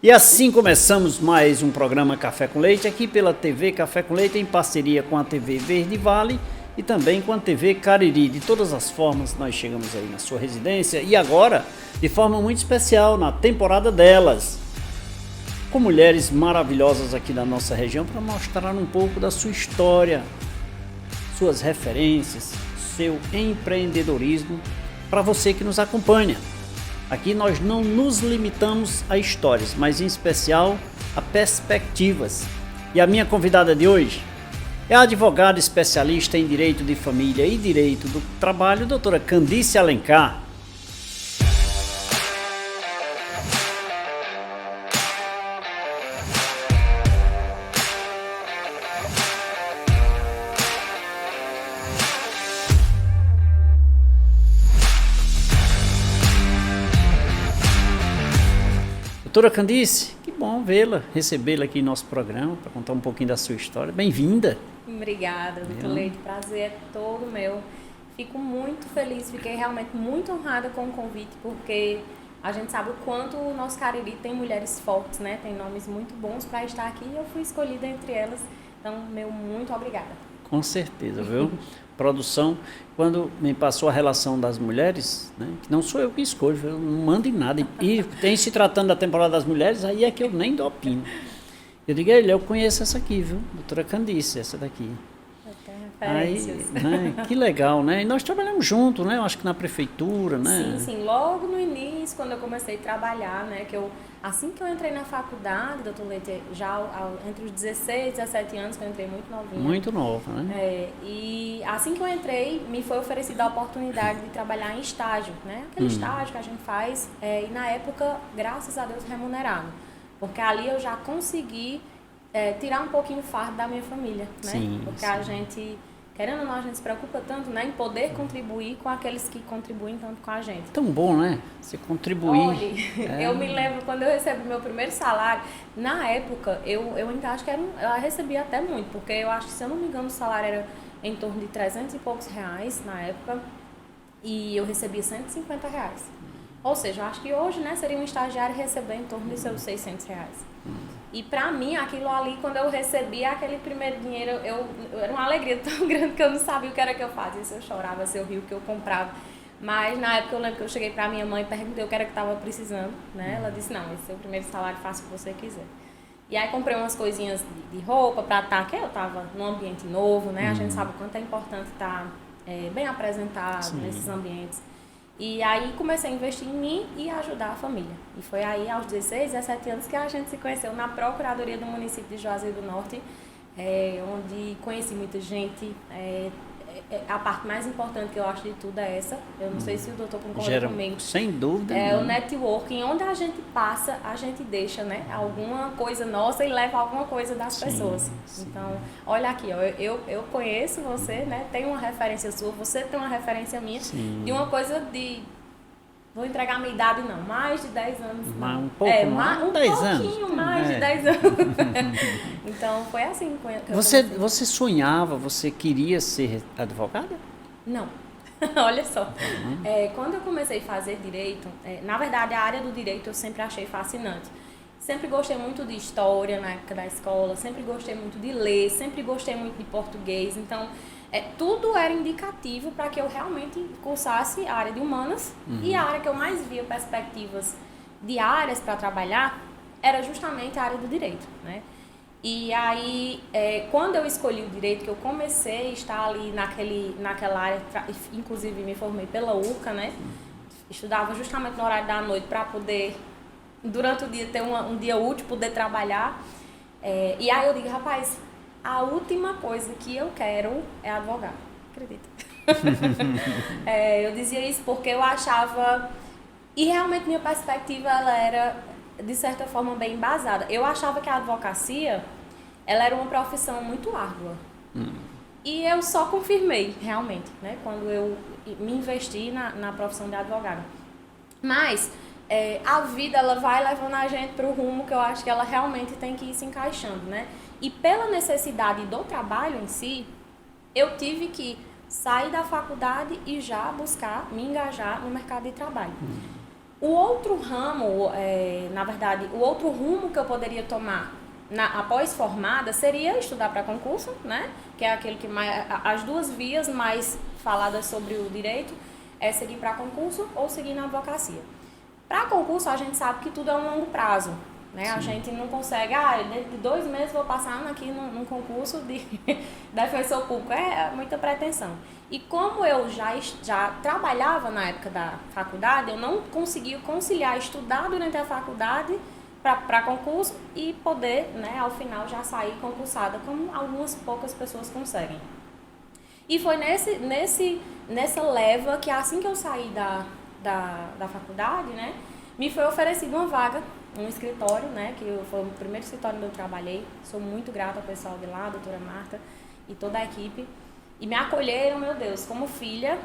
E assim começamos mais um programa Café com Leite, aqui pela TV Café com Leite, em parceria com a TV Verde Vale e também com a TV Cariri. De todas as formas, nós chegamos aí na sua residência e agora, de forma muito especial, na temporada delas, com mulheres maravilhosas aqui da nossa região para mostrar um pouco da sua história, suas referências, seu empreendedorismo para você que nos acompanha. Aqui nós não nos limitamos a histórias, mas em especial a perspectivas. E a minha convidada de hoje é a advogada especialista em Direito de Família e Direito do Trabalho, doutora Candice Alencar. Doutora Candice, que bom vê-la, recebê-la aqui em nosso programa para contar um pouquinho da sua história. Bem-vinda. Obrigada, doutor Leite. Prazer é todo meu. Fico muito feliz, fiquei realmente muito honrada com o convite, porque a gente sabe o quanto o nosso Cariri tem mulheres fortes, né? Tem nomes muito bons para estar aqui e eu fui escolhida entre elas. Então, meu muito obrigada. Com certeza, viu? Produção, quando me passou a relação das mulheres, né, que não sou eu que escolho, eu não mando em nada. E tem se tratando da temporada das mulheres, aí é que eu nem dou opino. Eu digo, eu conheço essa aqui, viu? Doutora Candice, essa daqui. Referências. Aí, né, que legal, né? E nós trabalhamos juntos, né? Eu acho que na prefeitura, né? Sim. Logo no início, quando eu comecei a trabalhar, né? Assim que eu entrei na faculdade, doutor Leite, já entre os 16 e 17 anos, que eu entrei muito novinha. Muito nova, né? E assim que eu entrei, me foi oferecida a oportunidade de trabalhar em estágio, né? Aquele estágio que a gente faz, e na época, graças a Deus, remunerado. Porque ali eu já consegui tirar um pouquinho o fardo da minha família, né? Sim, porque sim. A gente, querendo ou não, a gente se preocupa tanto, né, em poder contribuir com aqueles que contribuem tanto com a gente. Tão bom, né? Você contribuir. Olha, eu me lembro quando eu recebi meu primeiro salário, na época, eu ainda acho que eu recebia até muito, porque eu acho que, se eu não me engano, o salário era em torno de 300 e poucos reais na época, e eu recebia 150 reais. Ou seja, eu acho que hoje, né, seria um estagiário receber em torno de seus 600 reais. E pra mim, aquilo ali, quando eu recebia aquele primeiro dinheiro, era uma alegria tão grande que eu não sabia o que era que eu fazia, se eu chorava, se eu ria, o que eu comprava. Mas na época eu lembro que eu cheguei pra minha mãe e perguntei o que era que estava precisando, né? Ela disse, não, esse é o primeiro salário, faça o que você quiser. E aí comprei umas coisinhas de roupa pra estar, que eu tava num ambiente novo, né? A gente sabe o quanto é importante estar bem apresentado nesses ambientes. E aí comecei a investir em mim e ajudar a família. E foi aí, aos 16, 17 anos, que a gente se conheceu na Procuradoria do município de Juazeiro do Norte, onde conheci muita gente. A parte mais importante que eu acho de tudo é essa. Eu não sei se o doutor concorda comigo. Sem dúvida. O networking, onde a gente passa, a gente deixa, né, alguma coisa nossa e leva alguma coisa das pessoas. Sim. Então, olha aqui, ó, eu conheço você, né, tenho uma referência sua, você tem uma referência minha, de uma coisa de... Vou entregar a minha idade, não. Mais de 10 anos. Mas um pouco mais? Um 10 pouquinho anos. mais de 10 anos. Então, foi assim que eu Você sonhava, você queria ser advogada? Não. Olha só. Quando eu comecei a fazer direito, na verdade, a área do direito eu sempre achei fascinante. Sempre gostei muito de história na época da escola, sempre gostei muito de ler, sempre gostei muito de português. Então, tudo era indicativo para que eu realmente cursasse a área de humanas. E a área que eu mais via perspectivas de áreas para trabalhar era justamente a área do direito, né? E aí, quando eu escolhi o direito, que eu comecei a estar ali naquela área, inclusive me formei pela URCA, né? Estudava justamente no horário da noite para poder, durante o dia, ter um dia útil, poder trabalhar. E aí eu digo, rapaz, a última coisa que eu quero é advogado. Acredita? Eu dizia isso porque eu achava... E realmente minha perspectiva, ela era, de certa forma, bem embasada. Eu achava que a advocacia, ela era uma profissão muito árdua. E eu só confirmei, realmente, né? Quando eu me investi na profissão de advogada. Mas a vida, ela vai levando a gente para o rumo que eu acho que ela realmente tem que ir se encaixando, né? E pela necessidade do trabalho em si, eu tive que sair da faculdade e já buscar me engajar no mercado de trabalho. O outro ramo, na verdade, o outro rumo que eu poderia tomar após formada seria estudar para concurso, né? Que é aquele que as duas vias mais faladas sobre o direito é seguir para concurso ou seguir na advocacia. Para concurso, a gente sabe que tudo é um longo prazo, né? A gente não consegue, dentro de 2 meses vou passar aqui num concurso de defensor público. É muita pretensão. E como eu já trabalhava na época da faculdade, eu não conseguia conciliar estudar durante a faculdade para concurso e poder, né, ao final já sair concursada, como algumas poucas pessoas conseguem. E foi nessa leva que assim que eu saí da faculdade, né, me foi oferecida uma vaga, um escritório, né, que foi o primeiro escritório onde eu trabalhei. Sou muito grata ao pessoal de lá, a doutora Marta e toda a equipe. E me acolheram, meu Deus, como filha.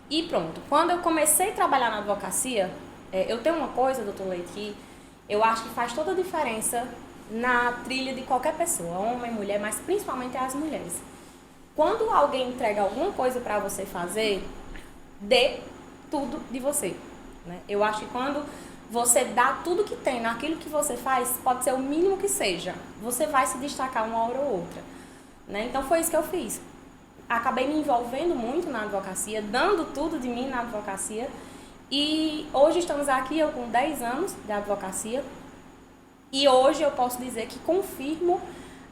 E pronto. Quando eu comecei a trabalhar na advocacia, eu tenho uma coisa, doutor Leite, que eu acho que faz toda a diferença na trilha de qualquer pessoa, homem, mulher, mas principalmente as mulheres. Quando alguém entrega alguma coisa para você fazer, dê tudo de você, né? Eu acho que quando você dá tudo que tem naquilo que você faz, pode ser o mínimo que seja, você vai se destacar uma hora ou outra, né? Então foi isso que eu fiz. Acabei me envolvendo muito na advocacia, dando tudo de mim na advocacia. E hoje estamos aqui, eu com 10 anos de advocacia. E hoje eu posso dizer que confirmo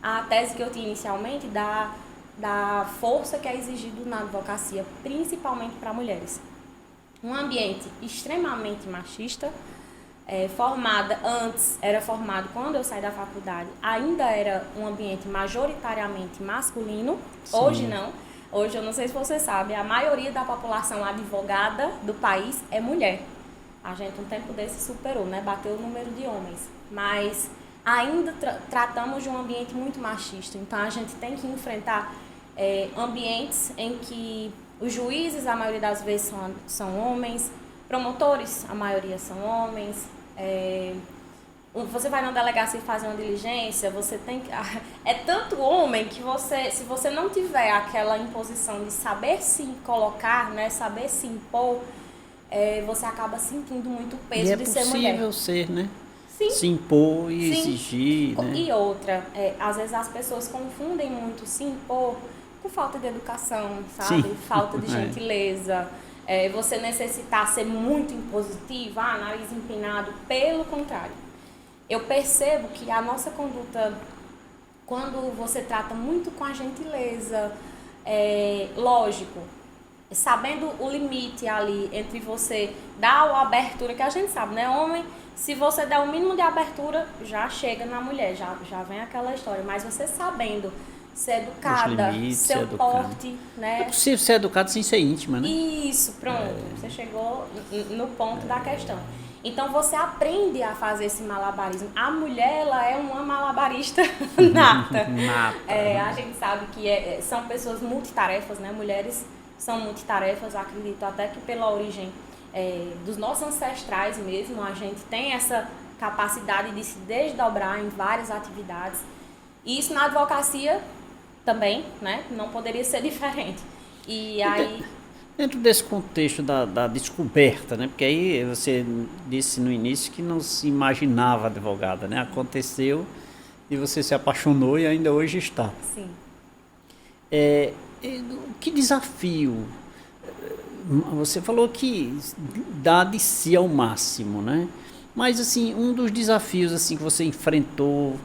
a tese que eu tinha inicialmente da força que é exigido na advocacia, principalmente para mulheres. Um ambiente extremamente machista, era formado quando eu saí da faculdade, ainda era um ambiente majoritariamente masculino. Sim. Hoje não. Hoje, eu não sei se você sabe, a maioria da população advogada do país é mulher. A gente, um tempo desse, superou, né? Bateu o número de homens. Mas ainda tratamos de um ambiente muito machista. Então, a gente tem que enfrentar ambientes em que os juízes, a maioria das vezes, são homens, promotores, a maioria são homens. Você vai na delegacia fazer uma diligência, você tem que... É tanto homem que se você não tiver aquela imposição de saber se colocar, né, saber se impor, você acaba sentindo muito o peso de ser mulher. É possível ser, né? Sim. Se impor e exigir, né? E outra, às vezes as pessoas confundem muito se impor com falta de educação, sabe? Sim. Falta de gentileza. Você necessitar ser muito impositiva, nariz empinado. Pelo contrário, eu percebo que a nossa conduta, quando você trata muito com a gentileza, lógico, sabendo o limite ali entre você dar a abertura, que a gente sabe, né? Homem, se você der o mínimo de abertura, já chega na mulher, já vem aquela história. Mas você sabendo ser educada, seu porte, né? É possível ser educado sem ser íntima, né? Isso, pronto. Você chegou no ponto da questão. Então, você aprende a fazer esse malabarismo. A mulher, ela é uma malabarista nata. A gente sabe que são pessoas multitarefas, né? Mulheres são multitarefas. Acredito até que pela origem dos nossos ancestrais mesmo, a gente tem essa capacidade de se desdobrar em várias atividades. E isso na advocacia também, né? Não poderia ser diferente. E aí... Dentro desse contexto da descoberta, né? Porque aí você disse no início que não se imaginava advogada, né? Aconteceu e você se apaixonou e ainda hoje está. Sim. Que desafio? Você falou que dá de si ao máximo, né? Mas, assim, um dos desafios assim, que você enfrentou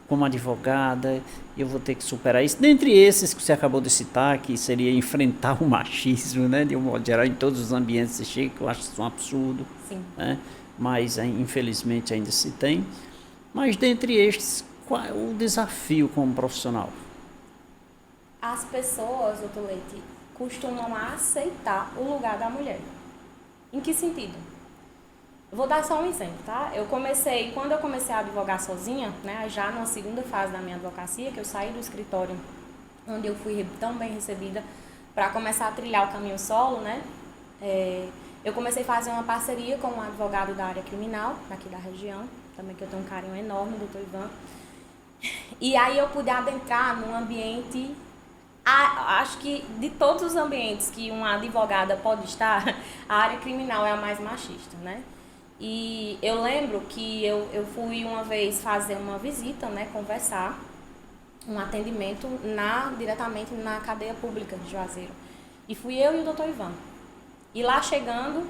como advogada, eu vou ter que superar isso. Dentre esses que você acabou de citar, que seria enfrentar o machismo, né? De um modo geral, em todos os ambientes que você chega, que eu acho isso um absurdo. Sim. Né? Mas, infelizmente, ainda se tem. Mas, dentre estes, qual é o desafio como profissional? As pessoas, doutor Leite, costumam aceitar o lugar da mulher. Em que sentido? Vou dar só um exemplo, tá? Quando eu comecei a advogar sozinha, né, já na segunda fase da minha advocacia, que eu saí do escritório onde eu fui tão bem recebida, para começar a trilhar o caminho solo, né, eu comecei a fazer uma parceria com um advogado da área criminal, daqui da região, também que eu tenho um carinho enorme, o doutor Ivan. E aí eu pude adentrar num ambiente, acho que de todos os ambientes que uma advogada pode estar, a área criminal é a mais machista, né? E eu lembro que eu fui uma vez fazer uma visita, né, conversar, um atendimento diretamente na cadeia pública de Juazeiro. E fui eu e o doutor Ivan. E lá chegando,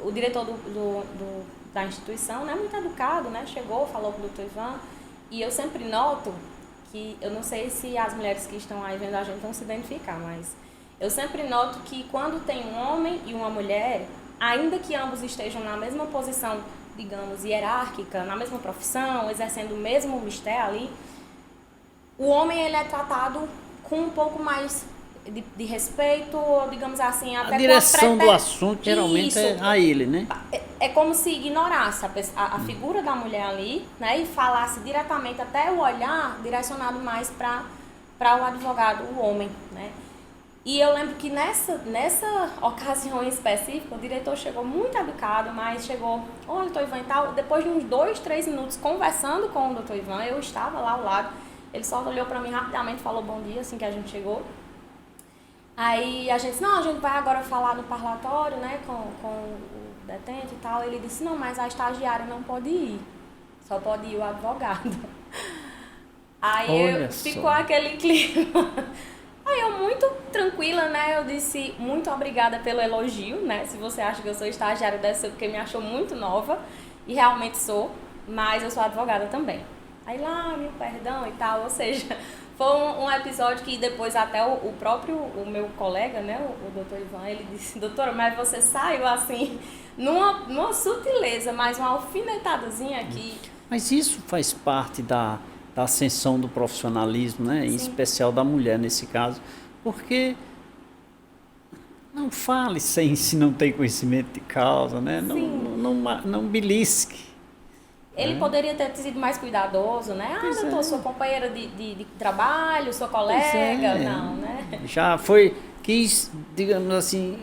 o diretor da instituição, né, muito educado, né, chegou, falou com o doutor Ivan. E eu sempre noto que, eu não sei se as mulheres que estão aí vendo a gente vão se identificar, mas eu sempre noto que quando tem um homem e uma mulher, ainda que ambos estejam na mesma posição, digamos, hierárquica, na mesma profissão, exercendo o mesmo mistério ali, o homem ele é tratado com um pouco mais de respeito, digamos assim, até a direção do assunto geralmente é a ele, né? É como se ignorasse a figura da mulher ali, né, e falasse diretamente, até o olhar direcionado mais para o advogado, o homem, né. E eu lembro que nessa ocasião em específico, o diretor chegou muito educado, mas chegou, olha, doutor Ivan e tal, depois de uns 2, 3 minutos conversando com o doutor Ivan, eu estava lá ao lado, ele só olhou para mim rapidamente, falou bom dia, assim que a gente chegou. Aí a gente disse, não, a gente vai agora falar no parlatório, né, com o detento e tal. Ele disse, não, mas a estagiária não pode ir, só pode ir o advogado. Aí ficou aquele clima. Aí eu muito tranquila, né, eu disse, muito obrigada pelo elogio, né, se você acha que eu sou estagiária, deve ser porque me achou muito nova, e realmente sou, mas eu sou advogada também. Aí lá, meu perdão e tal, ou seja... Foi um episódio que depois até o meu colega, né, o doutor Ivan, ele disse, doutora, mas você saiu assim, numa sutileza, mas uma alfinetadazinha aqui. Mas isso faz parte da ascensão do profissionalismo, né, em Sim. especial da mulher nesse caso, porque não fale se não tem conhecimento de causa, né, não belisque. Ele poderia ter sido mais cuidadoso, né? Ah, doutor, sua companheira de trabalho, sua colega, não, né? Já quis, digamos assim,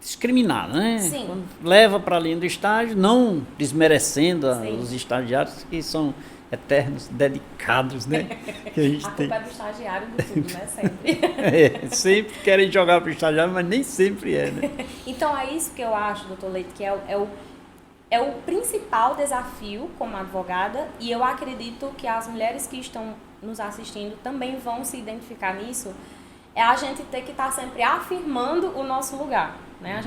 discriminar, né? Sim. Quando leva para a linha do estágio, não desmerecendo os estagiários que são eternos, dedicados, né? Que a gente culpa é do estagiário de tudo, né? Sempre. Sempre querem jogar para o estagiário, mas nem sempre é, né? Então é isso que eu acho, doutor Leite, que é o principal desafio como advogada, e eu acredito que as mulheres que estão nos assistindo também vão se identificar nisso, é a gente ter que estar sempre afirmando o nosso lugar, né?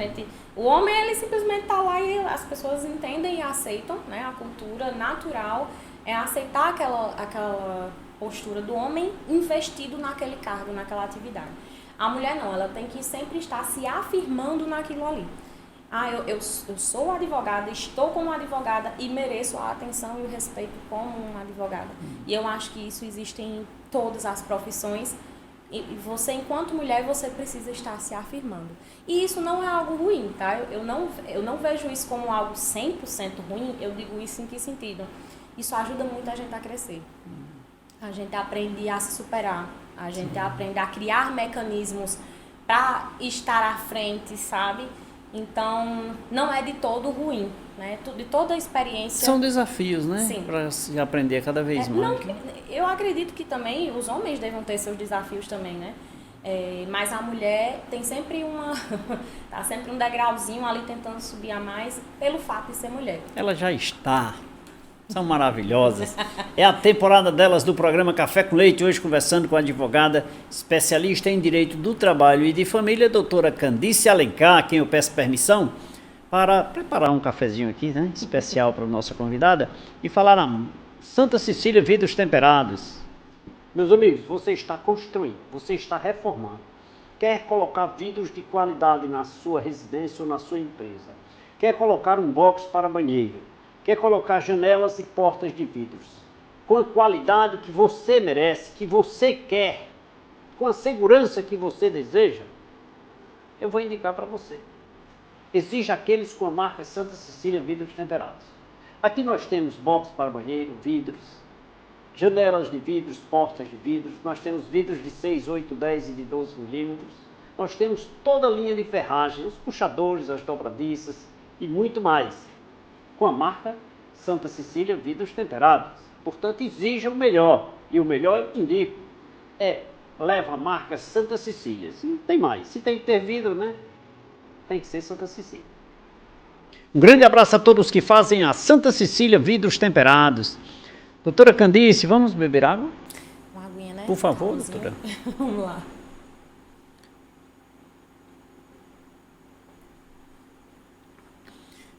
O homem, ele simplesmente está lá e as pessoas entendem e aceitam, né? A cultura natural é aceitar aquela postura do homem investido naquele cargo, naquela atividade. A mulher não, ela tem que sempre estar se afirmando naquilo ali. Ah, eu sou advogada, estou como advogada e mereço a atenção e o respeito como uma advogada. E eu acho que isso existe em todas as profissões. E você, enquanto mulher, você precisa estar se afirmando. E isso não é algo ruim, tá? Eu não vejo isso como algo 100% ruim. Eu digo isso em que sentido? Isso ajuda muito a gente a crescer. A gente aprende a se superar. A gente aprende a criar mecanismos para estar à frente, sabe? Então, não é de todo ruim, né? De toda a experiência... São desafios, né? Sim. Para se aprender cada vez mais. Eu acredito que também os homens devam ter seus desafios também, né? Mas a mulher tem sempre tá sempre um degrauzinho ali tentando subir a mais pelo fato de ser mulher. Ela já está. São maravilhosas. É a temporada delas do programa Café com Leite, hoje conversando com a advogada especialista em Direito do Trabalho e de Família, doutora Candice Alencar, a quem eu peço permissão para preparar um cafezinho aqui, né, especial para a nossa convidada, e falar na Santa Cecília Vidros Temperados. Meus amigos, você está construindo, você está reformando, quer colocar vidros de qualidade na sua residência ou na sua empresa, quer colocar um box para banheiro, quer colocar janelas e portas de vidros, com a qualidade que você merece, que você quer, com a segurança que você deseja, eu vou indicar para você. Exija aqueles com a marca Santa Cecília Vidros Temperados. Aqui nós temos box para banheiro, vidros, janelas de vidros, portas de vidros, nós temos vidros de 6, 8, 10 e de 12 milímetros, nós temos toda a linha de ferragem, os puxadores, as dobradiças e muito mais, com a marca Santa Cecília Vidros Temperados. Portanto, exija o melhor. E o melhor, eu indico, leva a marca Santa Cecília. Se não tem mais. Se tem que ter vidro, né? Tem que ser Santa Cecília. Um grande abraço a todos que fazem a Santa Cecília Vidros Temperados. Doutora Candice, vamos beber água? Uma aguinha, né? Por favor, Calmazinha. doutora. Vamos lá.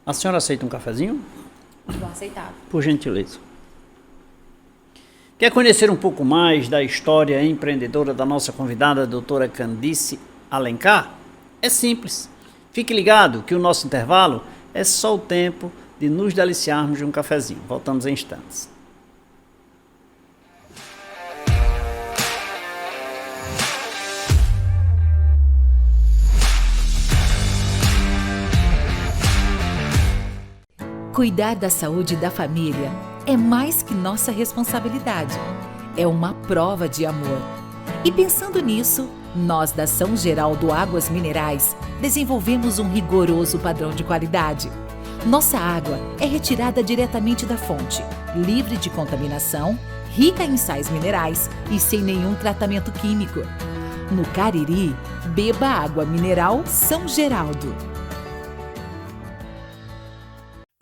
A senhora aceita um cafezinho? Vou aceitar. Por gentileza. Quer conhecer um pouco mais da história empreendedora da nossa convidada, a doutora Candice Alencar? É simples. Fique ligado que o nosso intervalo é só o tempo de nos deliciarmos de um cafezinho. Voltamos em instantes. Cuidar da saúde da família é mais que nossa responsabilidade. É uma prova de amor. E pensando nisso, nós da São Geraldo Águas Minerais desenvolvemos um rigoroso padrão de qualidade. Nossa água é retirada diretamente da fonte, livre de contaminação, rica em sais minerais e sem nenhum tratamento químico. No Cariri, beba água mineral São Geraldo.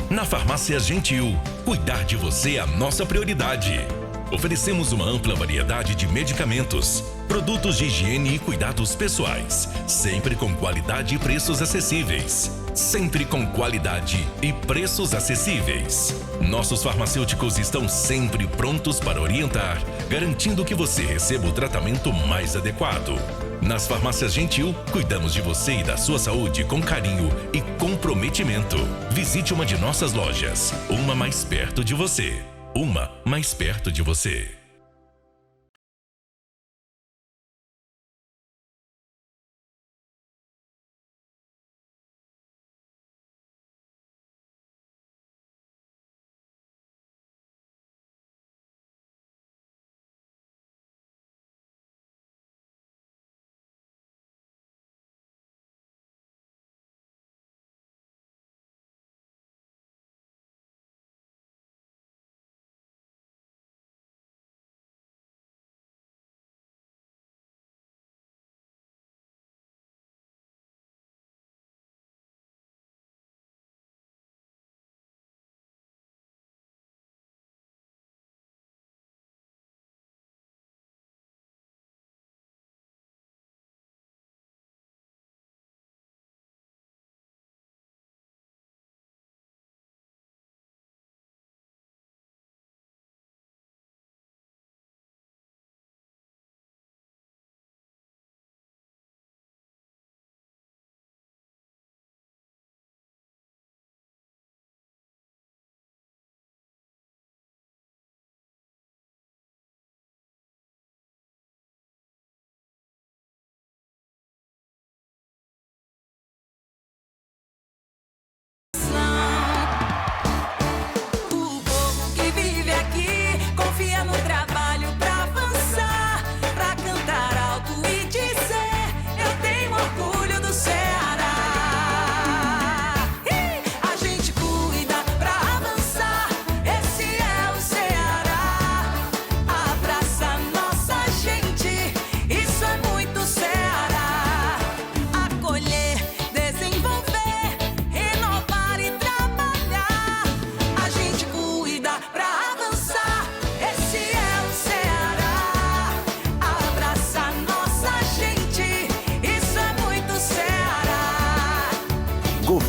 Na Farmácia Gentil, cuidar de você é a nossa prioridade. Oferecemos uma ampla variedade de medicamentos, produtos de higiene e cuidados pessoais, sempre com qualidade e preços acessíveis. Sempre com qualidade e preços acessíveis. Nossos farmacêuticos estão sempre prontos para orientar, garantindo que você receba o tratamento mais adequado. Nas Farmácias Gentil, cuidamos de você e da sua saúde com carinho e comprometimento. Visite uma de nossas lojas, uma mais perto de você. Uma mais perto de você.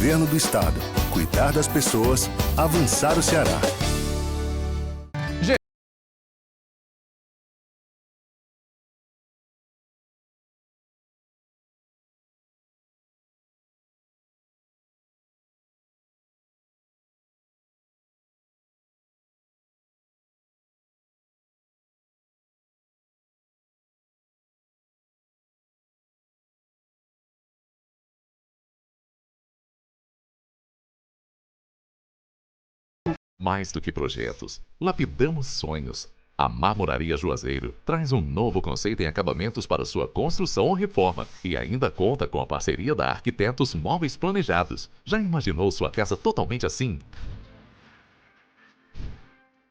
Governo do Estado. Cuidar das pessoas, avançar o Ceará. Mais do que projetos, lapidamos sonhos. A Marmoraria Juazeiro traz um novo conceito em acabamentos para sua construção ou reforma e ainda conta com a parceria da Arquitetos Móveis Planejados. Já imaginou sua casa totalmente assim?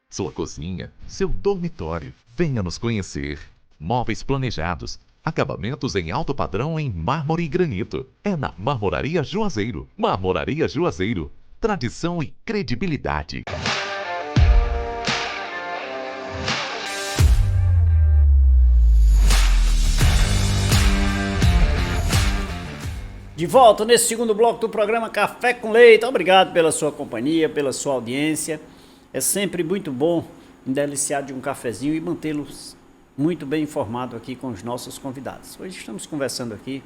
Sua cozinha, seu dormitório. Venha nos conhecer. Móveis planejados. Acabamentos em alto padrão em mármore e granito. É na Marmoraria Juazeiro. Marmoraria Juazeiro. tradição e credibilidade. De volta nesse segundo bloco do programa Café com Leite. Obrigado pela sua companhia, pela sua audiência. É sempre muito bom deliciar de um cafezinho e mantê-los muito bem informados aqui com os nossos convidados. Hoje estamos conversando aqui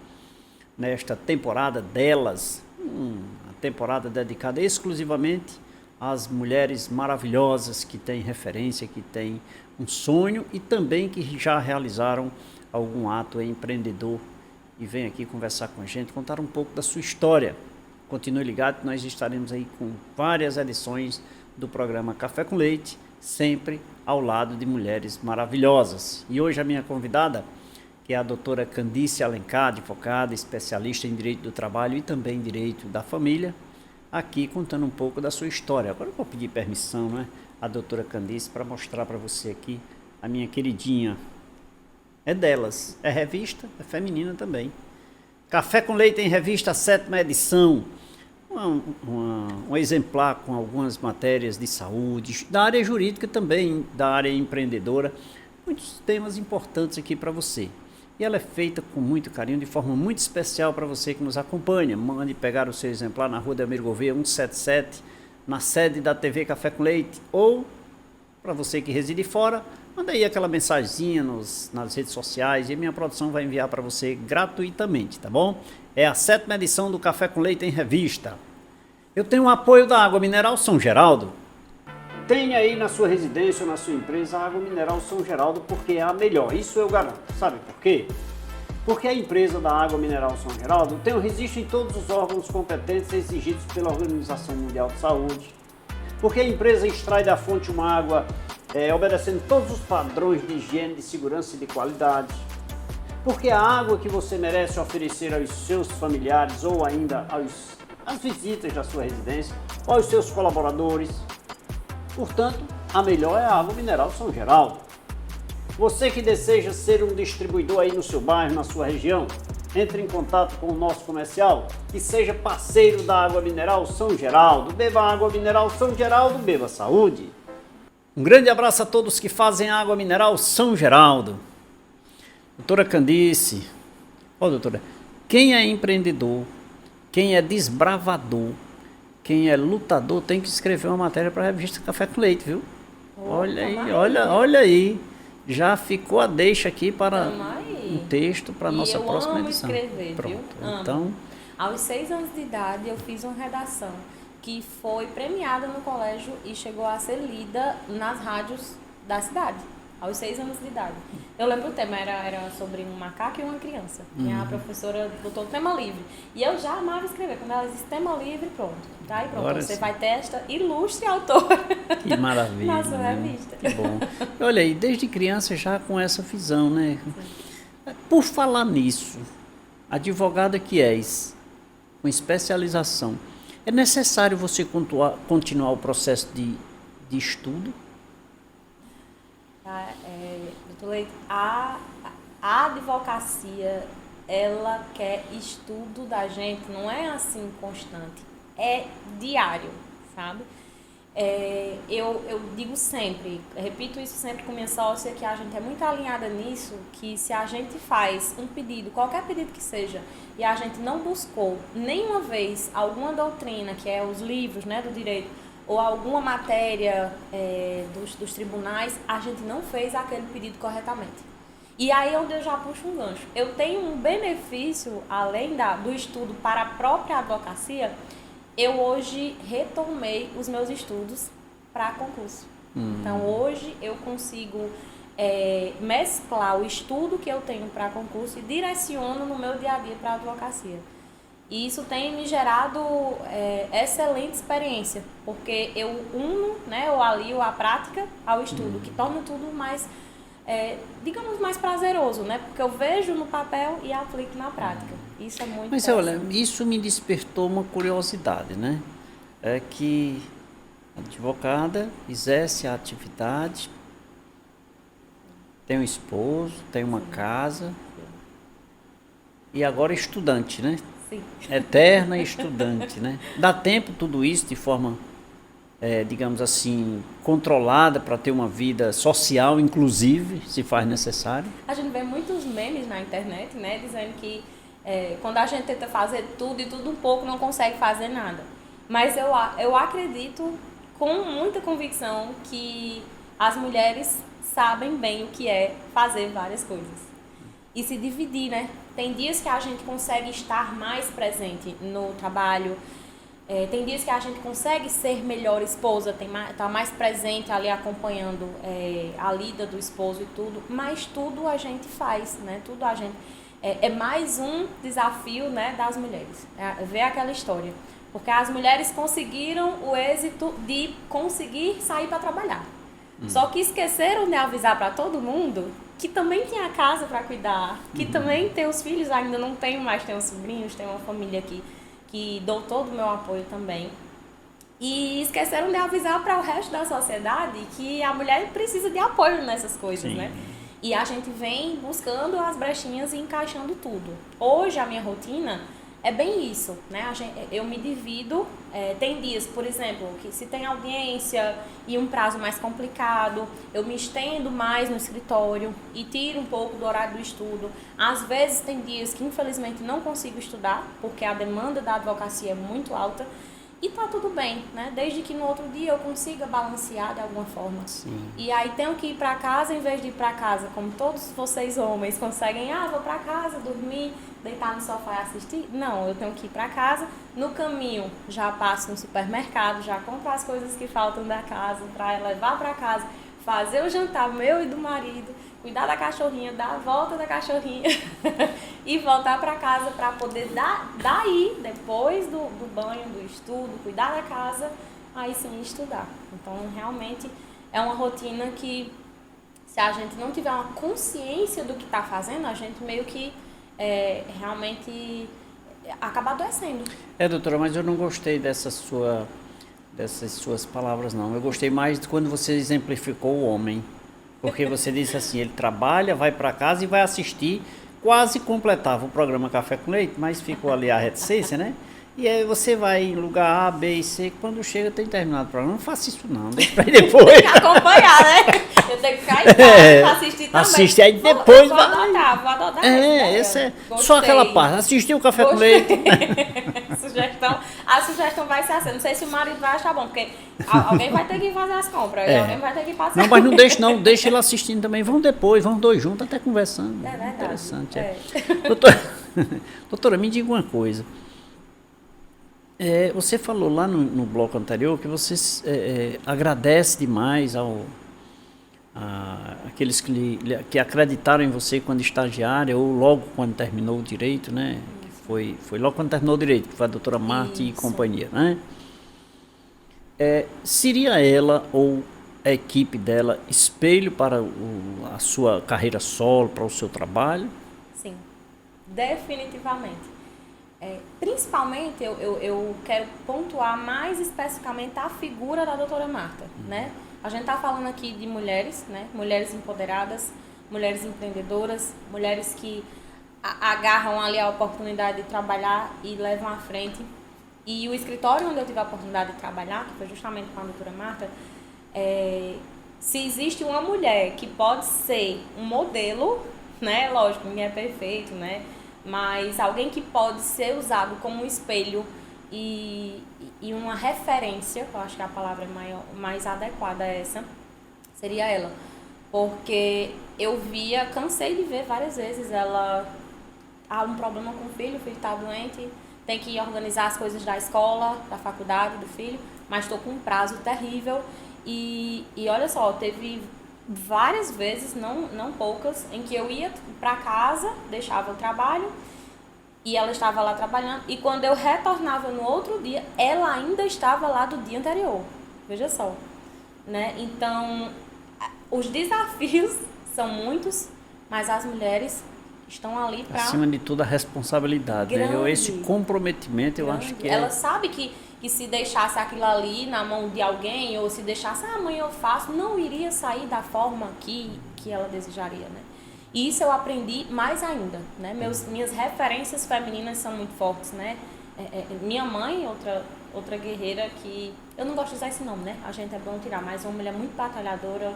nesta temporada delas, uma temporada dedicada exclusivamente às mulheres maravilhosas que têm referência, que têm um sonho e também que já realizaram algum ato empreendedor e vem aqui conversar com a gente, contar um pouco da sua história. Continue ligado, nós estaremos aí com várias edições do programa Café com Leite, sempre ao lado de mulheres maravilhosas. E hoje a minha convidada, que é a doutora Candice Alencar, advogada, especialista em Direito do Trabalho e também em Direito da Família, aqui contando um pouco da sua história. Agora eu vou pedir permissão, né, à doutora Candice, para mostrar para você aqui a minha queridinha. É delas, é revista, é feminina também. Café com Leite em Revista, 7ª edição. Um exemplar com algumas matérias de saúde, da área jurídica também, da área empreendedora. Muitos temas importantes aqui para você. E ela é feita com muito carinho, de forma muito especial para você que nos acompanha. Mande pegar o seu exemplar na Rua Delmiro Gouveia 177, na sede da TV Café com Leite, ou para você que reside fora, manda aí aquela mensagenzinha nas redes sociais e a minha produção vai enviar para você gratuitamente, tá bom? É a 7ª edição do Café com Leite em Revista. Eu tenho o apoio da Água Mineral São Geraldo. Tenha aí na sua residência ou na sua empresa a Água Mineral São Geraldo, porque é a melhor, isso eu garanto. Sabe por quê? Porque a empresa da Água Mineral São Geraldo tem o registro em todos os órgãos competentes exigidos pela Organização Mundial de Saúde. Porque a empresa extrai da fonte uma água obedecendo todos os padrões de higiene, de segurança e de qualidade. Porque a água que você merece oferecer aos seus familiares ou ainda às visitas da sua residência ou aos seus colaboradores. Portanto, a melhor é a Água Mineral São Geraldo. Você que deseja ser um distribuidor aí no seu bairro, na sua região, entre em contato com o nosso comercial e seja parceiro da Água Mineral São Geraldo. Beba Água Mineral São Geraldo, beba saúde. Um grande abraço a todos que fazem Água Mineral São Geraldo. Doutora Candice, doutora, quem é empreendedor, quem é desbravador, quem é lutador, tem que escrever uma matéria para a revista Café com Leite, viu? Olha aí, olha aí. Já ficou a deixa aqui para um texto para a nossa próxima edição. Eu amo escrever, pronto, viu? Amo. Então, aos 6 anos de idade eu fiz uma redação que foi premiada no colégio e chegou a ser lida nas rádios da cidade, aos 6 anos de idade. Eu lembro o tema, era sobre um macaco e uma criança. Minha professora botou o tema livre. E eu já amava escrever. Quando ela disse tema livre, pronto. Tá aí, pronto. Agora você sim. vai ter esta ilustre autora. Que maravilha. Na sua revista. Que bom. Olha aí, desde criança já com essa visão, né? Por falar nisso, advogada que és, com especialização, é necessário você continuar o processo de estudo? Doutor Leite, a advocacia, ela quer estudo da gente, não é assim constante, é diário, sabe? Eu digo sempre, repito isso sempre com minha sócia, que a gente é muito alinhada nisso, que se a gente faz um pedido, qualquer pedido que seja, e a gente não buscou nenhuma vez alguma doutrina, que é os livros, né, do direito, ou alguma matéria dos tribunais, a gente não fez aquele pedido corretamente. E aí eu já puxo um gancho. Eu tenho um benefício, além do estudo para a própria advocacia, eu hoje retomei os meus estudos para concurso. Então hoje eu consigo mesclar o estudo que eu tenho para concurso e direciono no meu dia a dia para a advocacia. E isso tem me gerado excelente experiência, porque eu uno, né, eu alio a prática ao estudo, que torna tudo mais, digamos, mais prazeroso, né? Porque eu vejo no papel e aplico na prática. Isso é muito Mas olha, isso me despertou uma curiosidade, né? É que a advogada exerce a atividade, tem um esposo, tem uma casa, e agora estudante, né? Sim. Eterna estudante, né? Dá tempo tudo isso de forma, digamos assim, controlada para ter uma vida social, inclusive, se faz necessário? A gente vê muitos memes na internet, né, dizendo que quando a gente tenta fazer tudo e tudo um pouco, não consegue fazer nada. Mas eu acredito com muita convicção que as mulheres sabem bem o que é fazer várias coisas. E se dividir, né? Tem dias que a gente consegue estar mais presente no trabalho, tem dias que a gente consegue ser melhor esposa, tá mais presente ali acompanhando a lida do esposo e tudo, mas tudo a gente faz, né? Tudo a gente... É mais um desafio, né, das mulheres. Ver aquela história. Porque as mulheres conseguiram o êxito de conseguir sair para trabalhar. Só que esqueceram de avisar para todo mundo que também tem a casa para cuidar, que também tem os filhos, ainda não tenho mais, tenho sobrinhos, tenho uma família aqui que dou todo o meu apoio também. E esqueceram de avisar para o resto da sociedade que a mulher precisa de apoio nessas coisas, Sim. né? E a gente vem buscando as brechinhas e encaixando tudo. Hoje a minha rotina é bem isso, né? Eu me divido, tem dias, por exemplo, que se tem audiência e um prazo mais complicado, eu me estendo mais no escritório e tiro um pouco do horário do estudo. Às vezes tem dias que infelizmente não consigo estudar, porque a demanda da advocacia é muito alta. E tá tudo bem, né? Desde que no outro dia eu consiga balancear de alguma forma. Sim. E aí tenho que ir para casa, em vez de ir para casa, como todos vocês homens conseguem, vou para casa, dormir, deitar no sofá e assistir. Não, eu tenho que ir para casa. No caminho, já passo no supermercado, já compro as coisas que faltam da casa para levar para casa, fazer o jantar meu e do marido, cuidar da cachorrinha, dar a volta da cachorrinha e voltar para casa para poder daí, depois do banho, do estudo, cuidar da casa, aí sim estudar. Então, realmente é uma rotina que, se a gente não tiver uma consciência do que está fazendo, a gente meio que realmente acaba adoecendo. Doutora, mas eu não gostei dessas suas palavras, não. Eu gostei mais de quando você exemplificou o homem. Porque você disse assim, ele trabalha, vai para casa e vai assistir, quase completava o programa Café com Leite, mas ficou ali a reticência, né? E aí você vai em lugar A, B e C, quando chega tem terminado o programa. Não faça isso não, deixa pra ir depois. Tem que acompanhar, né? Eu tenho que ficar em casa pra assistir também. Assiste aí depois. Vou adotar. Esse só aquela parte, assistir o Café com Leite. A sugestão vai ser assim, não sei se o marido vai achar bom, porque alguém vai ter que fazer as compras, alguém vai ter que passar. Não, mas não deixa ele assistindo também, vão depois, vão dois juntos, até conversando. É verdade. Interessante, Doutora, me diga uma coisa. Você falou lá no bloco anterior que você agradece demais aqueles que acreditaram em você quando estagiária ou logo quando terminou o direito, né? Foi logo quando terminou o direito, que foi a doutora Marta e companhia, né? Seria ela ou a equipe dela espelho para a sua carreira solo, para o seu trabalho? Sim, definitivamente. Principalmente eu quero pontuar mais especificamente a figura da doutora Marta, né? A gente está falando aqui de mulheres, né? Mulheres empoderadas, mulheres empreendedoras, mulheres que agarram ali a oportunidade de trabalhar e levam à frente. E o escritório onde eu tive a oportunidade de trabalhar, que foi justamente com a doutora Marta, se existe uma mulher que pode ser um modelo, né? Lógico, ninguém é perfeito, né? Mas alguém que pode ser usado como um espelho e uma referência, eu acho que a palavra mais adequada é essa, seria ela. Porque eu cansei de ver várias vezes ela há um problema com o filho está doente, tem que organizar as coisas da escola, da faculdade, do filho, mas estou com um prazo terrível e olha só, teve várias vezes, não poucas, em que eu ia para casa, deixava o trabalho e ela estava lá trabalhando e quando eu retornava no outro dia, ela ainda estava lá do dia anterior. Veja só, né? Então, os desafios são muitos, mas as mulheres estão ali para... Acima de tudo, a responsabilidade, né? Esse comprometimento, eu acho que ela sabe que se deixasse aquilo ali na mão de alguém, ou se deixasse, amanhã eu faço, não iria sair da forma que ela desejaria, né? E isso eu aprendi mais ainda, né? Minhas referências femininas são muito fortes, né? Minha mãe, outra guerreira que... Eu não gosto de usar esse nome, né? A gente é bom tirar, mas uma mulher muito batalhadora,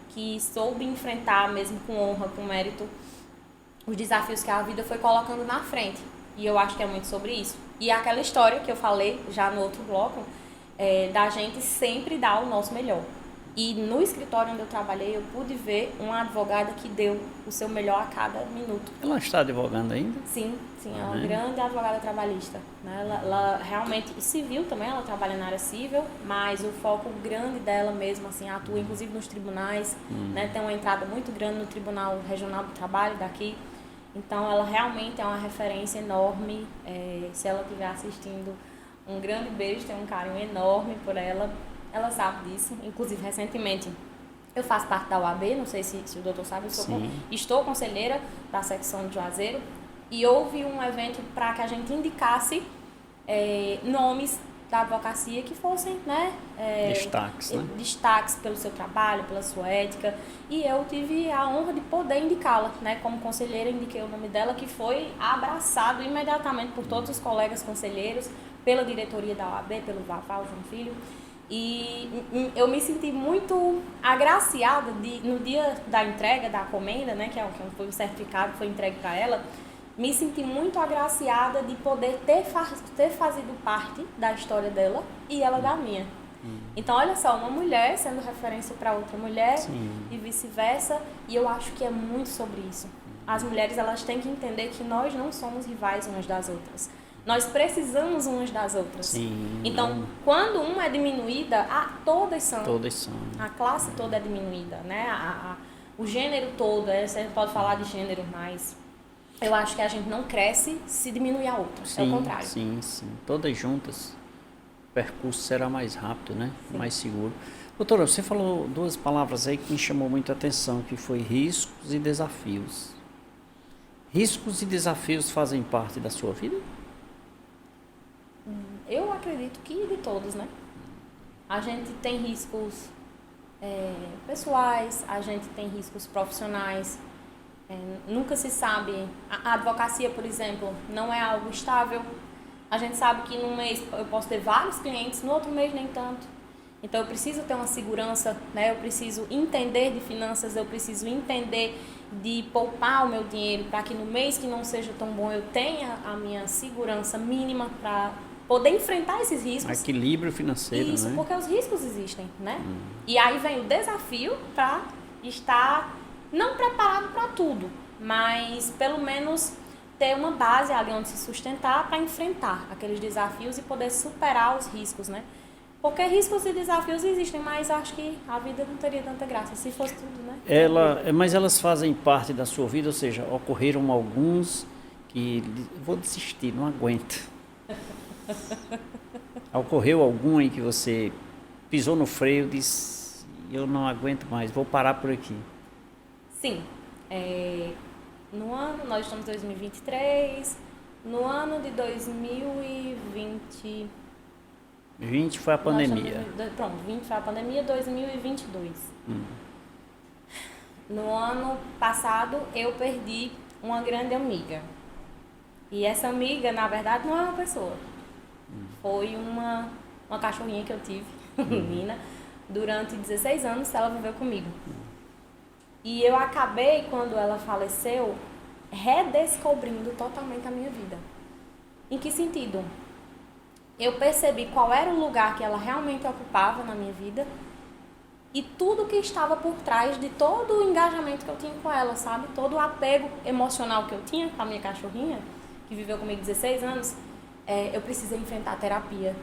que soube enfrentar, mesmo com honra, com mérito, os desafios que a vida foi colocando na frente. E eu acho que é muito sobre isso. E aquela história que eu falei já no outro bloco, da gente sempre dar o nosso melhor. E no escritório onde eu trabalhei, eu pude ver uma advogada que deu o seu melhor a cada minuto. Ela está advogando ainda? Sim, é uma grande advogada trabalhista. Né? Ela realmente, e civil também, ela trabalha na área civil, mas o foco grande dela mesmo, assim, atua inclusive nos tribunais, né? Tem uma entrada muito grande no Tribunal Regional do Trabalho daqui. Então, ela realmente é uma referência enorme. Se ela estiver assistindo, um grande beijo, tenho um carinho enorme por ela. Ela sabe disso. Inclusive, recentemente, eu faço parte da OAB, não sei se o doutor sabe, estou conselheira da secção de Juazeiro. E houve um evento para que a gente indicasse nomes da advocacia que fossem, né, destaques pelo seu trabalho, pela sua ética. E eu tive a honra de poder indicá-la, né, como conselheira, indiquei o nome dela, que foi abraçado imediatamente por todos os colegas conselheiros, pela diretoria da OAB, pelo Vaval, João Filho. E eu me senti muito agraciada no dia da entrega da comenda, né, que foi o certificado que foi entregue para ela. Me senti muito agraciada de poder ter fazido parte da história dela e ela da minha. Então, olha só, uma mulher sendo referência para outra mulher e vice-versa. E eu acho que é muito sobre isso. As mulheres, elas têm que entender que nós não somos rivais umas das outras. Nós precisamos umas das outras. Sim, então, quando uma é diminuída, todas são. Todas são. A classe toda é diminuída, né? O gênero todo, você pode falar de gênero, mas eu acho que a gente não cresce se diminuir a outra. É o contrário. Sim. Todas juntas, o percurso será mais rápido, né? Sim. Mais seguro. Doutora, você falou duas palavras aí que me chamou muito a atenção, que foi riscos e desafios. Riscos e desafios fazem parte da sua vida? Eu acredito que de todos, né? A gente tem riscos pessoais, a gente tem riscos profissionais. Nunca se sabe. A advocacia, por exemplo, não é algo estável. A gente sabe que num mês eu posso ter vários clientes, no outro mês nem tanto. Então eu preciso ter uma segurança, né? Eu preciso entender de finanças, eu preciso entender de poupar o meu dinheiro para que no mês que não seja tão bom eu tenha a minha segurança mínima para poder enfrentar esses riscos. Equilíbrio financeiro, isso, né? Porque os riscos existem, né? E aí vem o desafio para estar não preparado para tudo, mas pelo menos ter uma base ali onde se sustentar para enfrentar aqueles desafios e poder superar os riscos, né? Porque riscos e desafios existem, mas acho que a vida não teria tanta graça se fosse tudo, né? Mas elas fazem parte da sua vida, ou seja, ocorreram alguns que vou desistir, não aguento. Ocorreu algum em que você pisou no freio e disse, eu não aguento mais, vou parar por aqui? Sim. No ano, nós estamos em 2023, no ano de 2020... 20 foi a pandemia. 20 foi a pandemia, 2022. No ano passado, eu perdi uma grande amiga. E essa amiga, na verdade, não é uma pessoa. Foi uma cachorrinha que eu tive, Nina, durante 16 anos ela viveu comigo. E eu acabei, quando ela faleceu, redescobrindo totalmente a minha vida. Em que sentido? Eu percebi qual era o lugar que ela realmente ocupava na minha vida e tudo que estava por trás de todo o engajamento que eu tinha com ela, sabe? Todo o apego emocional que eu tinha com a minha cachorrinha, que viveu comigo 16 anos, eu precisei enfrentar a terapia.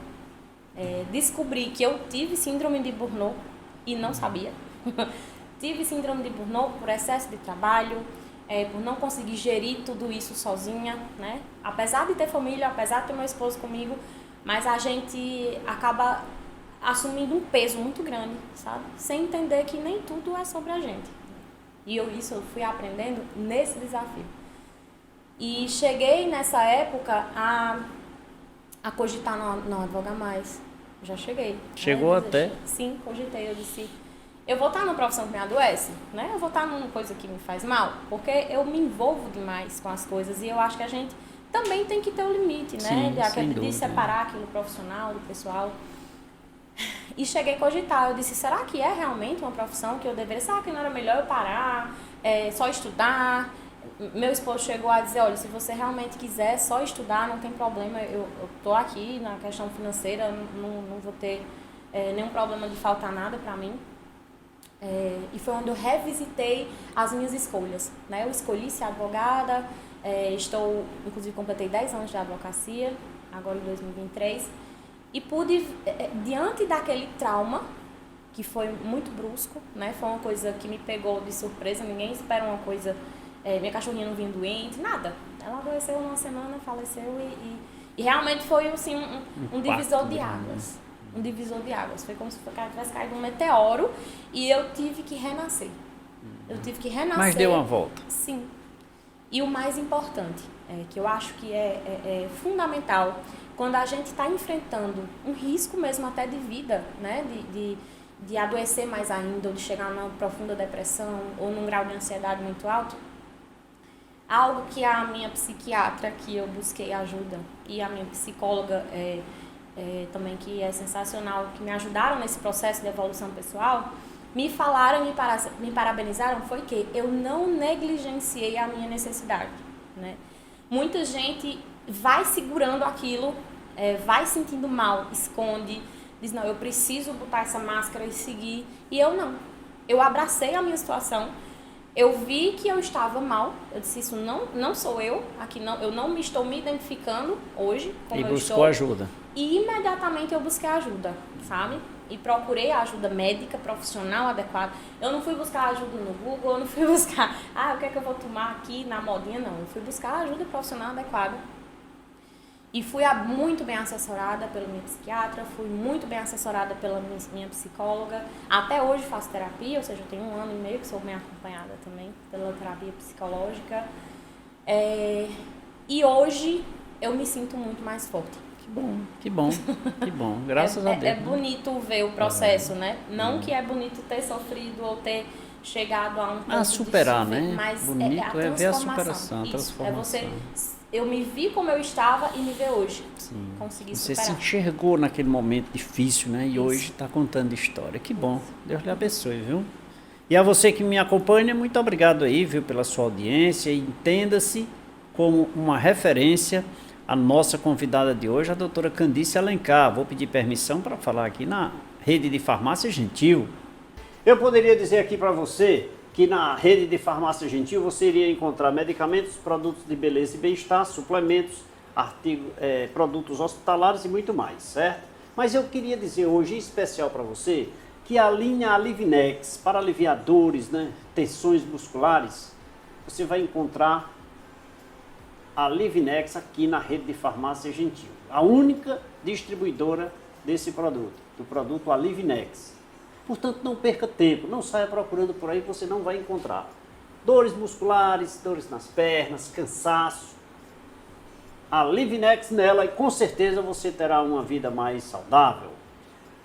Descobri que eu tive síndrome de Burnout e não sabia. Tive síndrome de Burnout por excesso de trabalho, por não conseguir gerir tudo isso sozinha, né? Apesar de ter família, apesar de ter meu esposo comigo, mas a gente acaba assumindo um peso muito grande, sabe? Sem entender que nem tudo é sobre a gente. E isso eu fui aprendendo nesse desafio. E cheguei nessa época a cogitar não advogar mais. Já cheguei. Chegou até? Sim, cogitei. Eu disse, eu vou estar numa profissão que me adoece, né? Eu vou estar numa coisa que me faz mal, porque eu me envolvo demais com as coisas e eu acho que a gente também tem que ter um limite, né? De separar aquilo profissional do pessoal. E cheguei a cogitar, eu disse, será que é realmente uma profissão que eu deveria? Será que não era melhor eu parar, só estudar? Meu esposo chegou a dizer, olha, se você realmente quiser só estudar, não tem problema, eu tô aqui na questão financeira, não vou ter nenhum problema de faltar nada para mim. E foi onde eu revisitei as minhas escolhas, né? Eu escolhi ser advogada, inclusive completei 10 anos de advocacia, agora em 2023, e pude, diante daquele trauma, que foi muito brusco, né? Foi uma coisa que me pegou de surpresa, ninguém espera uma coisa, minha cachorrinha não vinha doente, nada. Ela adoeceu numa semana, faleceu e realmente foi assim, um divisor de águas. Um divisor de águas. Foi como se tivesse caído um meteoro e eu tive que renascer. Mas deu uma volta. Sim. E o mais importante, que eu acho que é fundamental, quando a gente está enfrentando um risco mesmo até de vida, né? De adoecer mais ainda, ou de chegar numa profunda depressão, ou num grau de ansiedade muito alto, algo que a minha psiquiatra, que eu busquei ajuda, e a minha psicóloga também, que é sensacional, que me ajudaram nesse processo de evolução pessoal, me falaram e me parabenizaram, foi que eu não negligenciei a minha necessidade, né? Muita gente vai segurando aquilo, vai sentindo mal, esconde, diz, não, eu preciso botar essa máscara e seguir, e eu não. Eu abracei a minha situação, eu vi que eu estava mal, eu disse, isso não sou eu, aqui não, eu não me estou me identificando hoje como eu estou. E buscou ajuda. E imediatamente eu busquei ajuda, sabe? E procurei a ajuda médica, profissional adequada. Eu não fui buscar ajuda no Google, eu não fui buscar, o que é que eu vou tomar aqui na modinha, não. Eu fui buscar ajuda profissional adequada. E fui muito bem assessorada pela minha psiquiatra, fui muito bem assessorada pela minha psicóloga. Até hoje faço terapia, ou seja, eu tenho 1 ano e meio que sou bem acompanhada também pela terapia psicológica. E hoje eu me sinto muito mais forte. Que bom. Graças a Deus. É bonito ver o processo, né? Não que é bonito ter sofrido ou ter chegado a um ponto superar, de sofrer, né? Mas bonito é a ver a superação, Isso, eu me vi como eu estava e me ver hoje. Sim. Consegui Você superar. se enxergou naquele momento difícil, né? E hoje está contando história. Que bom. Deus lhe abençoe, viu? E a você que me acompanha, muito obrigado aí, viu, pela sua audiência. E entenda-se como uma referência a nossa convidada de hoje, a doutora Candice Alencar. Vou pedir permissão para falar aqui na Rede de Farmácia Gentil. Eu poderia dizer aqui para você que na Rede de Farmácia Gentil você iria encontrar medicamentos, produtos de beleza e bem-estar, suplementos, produtos hospitalares e muito mais, certo? Mas eu queria dizer hoje em especial para você que a linha Alivinex, para aliviar dores, né, tensões musculares, você vai encontrar a Alivinex aqui na Rede de Farmácia Gentil. A única distribuidora desse produto, do produto Alivinex. Portanto, não perca tempo, não saia procurando por aí, você não vai encontrar. Dores musculares, dores nas pernas, cansaço. A Alivinex nela e com certeza você terá uma vida mais saudável.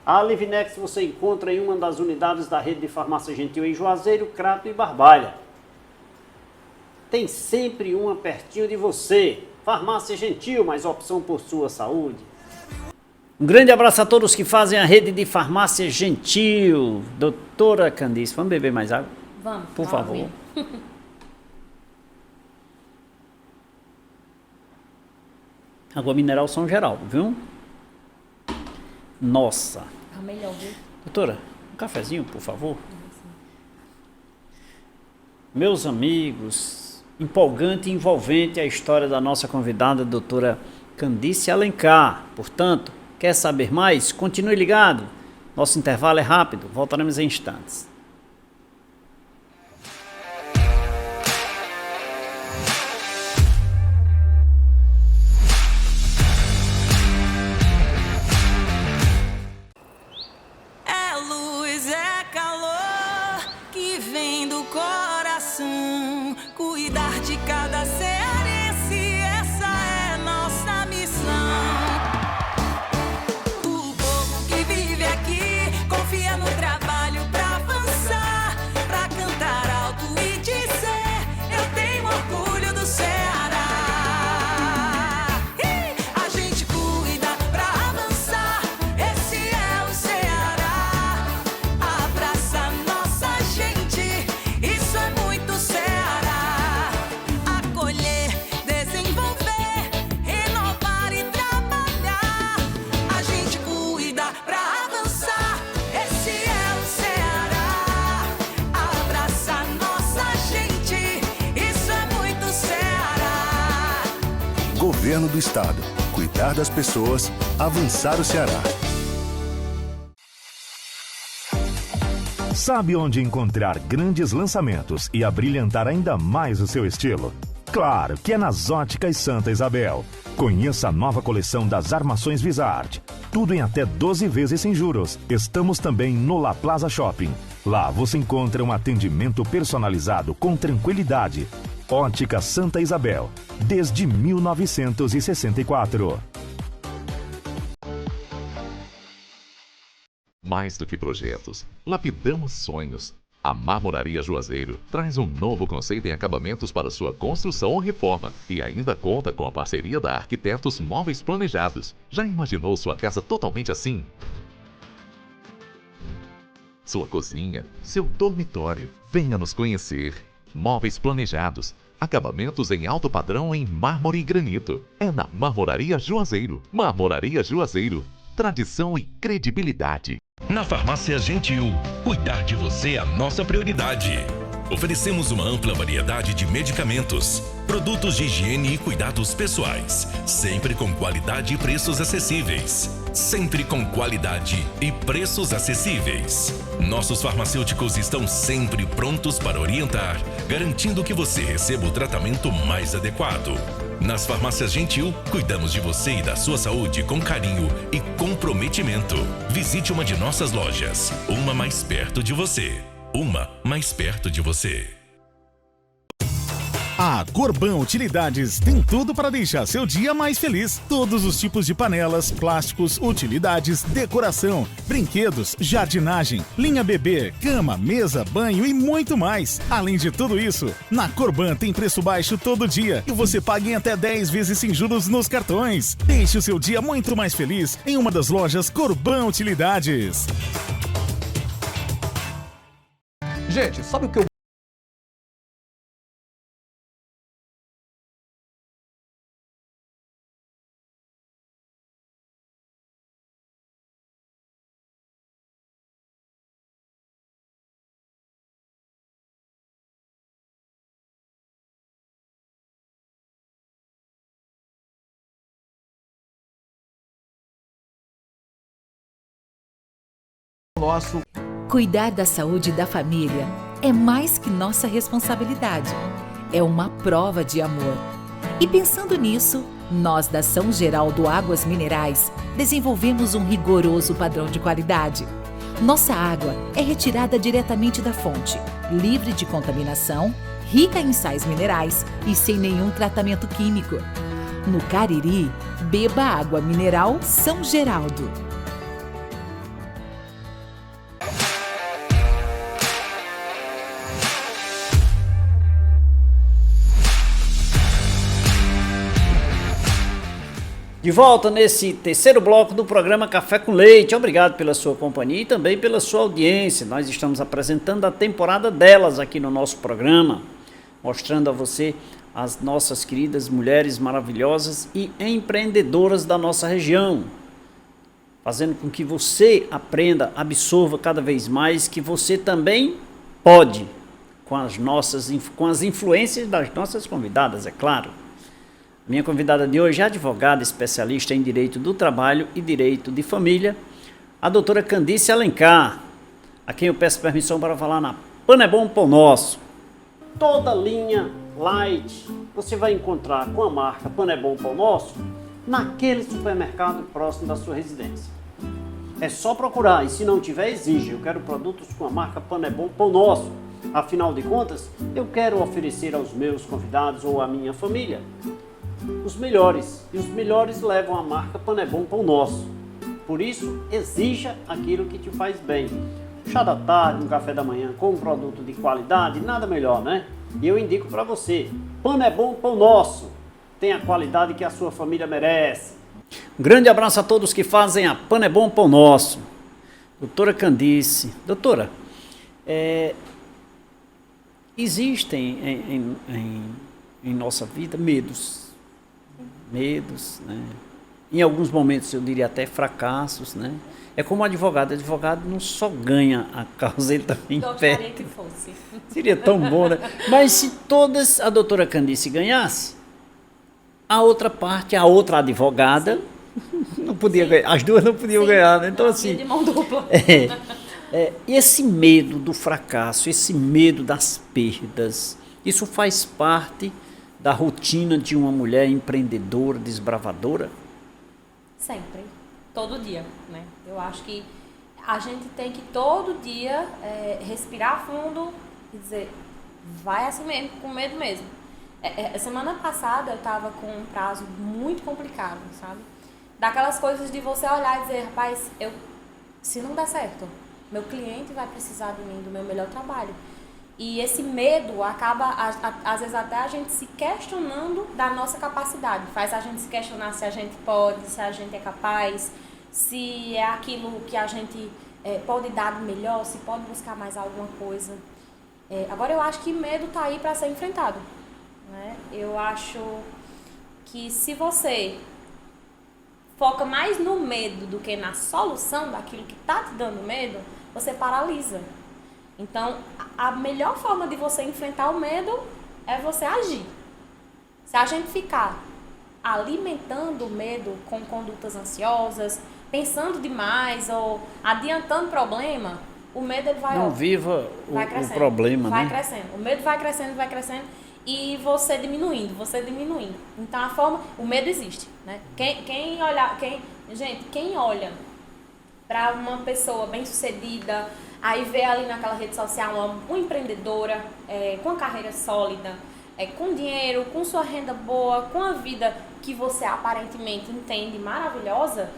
A Alivinex você encontra em uma das unidades da Rede de Farmácia Gentil em Juazeiro, Crato e Barbalha. Tem sempre uma pertinho de você. Farmácia Gentil, mais opção por sua saúde. Um grande abraço a todos que fazem a Rede de Farmácia Gentil. Doutora Candice, vamos beber mais água? Vamos. Por favor. Água mineral São Geraldo, viu? Nossa. A melhor, viu? Doutora, um cafezinho, por favor. Meus amigos, empolgante e envolvente a história da nossa convidada, doutora Candice Alencar. Portanto, quer saber mais? Continue ligado. Nosso intervalo é rápido, voltaremos em instantes. É luz, é calor que vem do coração. Cuidar de cada cearense, essa é nossa missão. O povo que vive aqui confia no trabalho pra avançar. Governo do Estado. Cuidar das pessoas, avançar o Ceará. Sabe onde encontrar grandes lançamentos e abrilhantar ainda mais o seu estilo? Claro que é nas Óticas Santa Isabel. Conheça a nova coleção das armações Visart. Tudo em até 12 vezes sem juros. Estamos também no La Plaza Shopping. Lá você encontra um atendimento personalizado com tranquilidade. Ótica Santa Isabel, desde 1964. Mais do que projetos, lapidamos sonhos. A Marmoraria Juazeiro traz um novo conceito em acabamentos para sua construção ou reforma e ainda conta com a parceria da Arquitetos Móveis Planejados. Já imaginou sua casa totalmente assim? Sua cozinha, seu dormitório. Venha nos conhecer. Móveis planejados. Acabamentos em alto padrão em mármore e granito. É na Marmoraria Juazeiro. Marmoraria Juazeiro. Tradição e credibilidade. Na Farmácia Gentil, cuidar de você é a nossa prioridade. Oferecemos uma ampla variedade de medicamentos, produtos de higiene e cuidados pessoais, sempre com qualidade e preços acessíveis. Sempre com qualidade e preços acessíveis. Nossos farmacêuticos estão sempre prontos para orientar, garantindo que você receba o tratamento mais adequado. Nas Farmácias Gentil, cuidamos de você e da sua saúde com carinho e comprometimento. Visite uma de nossas lojas, uma mais perto de você. Uma mais perto de você. A Corban Utilidades tem tudo para deixar seu dia mais feliz. Todos os tipos de panelas, plásticos, utilidades, decoração, brinquedos, jardinagem, linha bebê, cama, mesa, banho e muito mais. Além de tudo isso, na Corban tem preço baixo todo dia e você paga em até 10 vezes sem juros nos cartões. Deixe o seu dia muito mais feliz em uma das lojas Corban Utilidades. Gente, sabe o que eu... nosso... Cuidar da saúde da família é mais que nossa responsabilidade. É uma prova de amor. E pensando nisso, nós da São Geraldo Águas Minerais desenvolvemos um rigoroso padrão de qualidade. Nossa água é retirada diretamente da fonte, livre de contaminação, rica em sais minerais e sem nenhum tratamento químico. No Cariri, beba água mineral São Geraldo. De volta nesse terceiro bloco do programa Café com Leite. Obrigado pela sua companhia e também pela sua audiência. Nós estamos apresentando a temporada delas aqui no nosso programa, mostrando a você as nossas queridas mulheres maravilhosas e empreendedoras da nossa região, fazendo com que você aprenda, absorva cada vez mais que você também pode, com as influências das nossas convidadas, é claro. Minha convidada de hoje é advogada especialista em Direito do Trabalho e Direito de Família, a doutora Candice Alencar, a quem eu peço permissão para falar na Pão é Bom Pão Nosso. Toda linha light você vai encontrar com a marca Pão é Bom Pão Nosso naquele supermercado próximo da sua residência. É só procurar e se não tiver, exige. Eu quero produtos com a marca Pão é Bom Pão Nosso. Afinal de contas, eu quero oferecer aos meus convidados ou à minha família os melhores, e os melhores levam a marca Pão é Bom Pão Nosso. Por isso, exija aquilo que te faz bem. Chá da tarde, um café da manhã com um produto de qualidade, nada melhor, né? E eu indico para você, Pão é Bom Pão Nosso. Tem a qualidade que a sua família merece. Um grande abraço a todos que fazem a Pão é Bom Pão Nosso. Doutora Candice. Doutora, existem em nossa vida medos, né? Em alguns momentos eu diria até fracassos, né? É como advogado não só ganha a causa, ele também perde. Gostaria que fosse. Seria tão bom, né? Mas se todas a doutora Candice ganhasse, A outra parte, a outra advogada, não podia ganhar, as duas não podiam ganhar, né? Então, assim, de mão dupla. E esse medo do fracasso, esse medo das perdas, isso faz parte da rotina de uma mulher empreendedora, desbravadora? Sempre, todo dia, né? Eu acho que a gente tem que todo dia respirar fundo e dizer, vai assim mesmo, com medo mesmo. Semana passada eu tava com um prazo muito complicado, sabe? Daquelas coisas de você olhar e dizer, rapaz, se não der certo, meu cliente vai precisar de mim, do meu melhor trabalho. E esse medo acaba, às vezes, até a gente se questionando da nossa capacidade. Faz a gente se questionar se a gente pode, se a gente é capaz, se é aquilo que a gente pode dar de melhor, se pode buscar mais alguma coisa. Agora, eu acho que medo está aí para ser enfrentado, né? Eu acho que se você foca mais no medo do que na solução daquilo que está te dando medo, você paralisa. Então, a melhor forma de você enfrentar o medo é você agir. Se a gente ficar alimentando o medo com condutas ansiosas, pensando demais ou adiantando problema, o medo ele vai... Não viva o problema, vai né? crescendo. O medo vai crescendo e você diminuindo. Então, o medo existe, né? Quem olha para uma pessoa bem-sucedida, aí vê ali naquela rede social uma empreendedora com a carreira sólida, com dinheiro, com sua renda boa, com a vida que você aparentemente entende maravilhosa,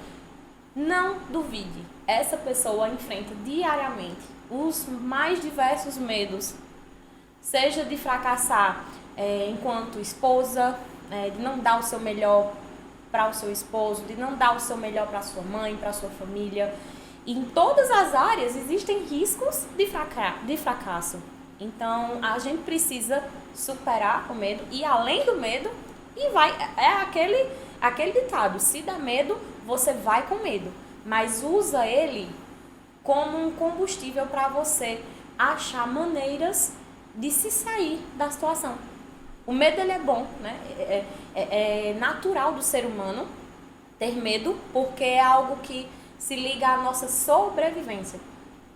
não duvide. Essa pessoa enfrenta diariamente os mais diversos medos, seja de fracassar enquanto esposa, de não dar o seu melhor para o seu esposo, de não dar o seu melhor para sua mãe, para sua família. Em todas as áreas existem riscos de fracasso. Então, a gente precisa superar o medo e além do medo, aquele ditado, se dá medo, você vai com medo. Mas usa ele como um combustível para você achar maneiras de se sair da situação. O medo ele é bom, né? É natural do ser humano ter medo, porque é algo que se liga à nossa sobrevivência.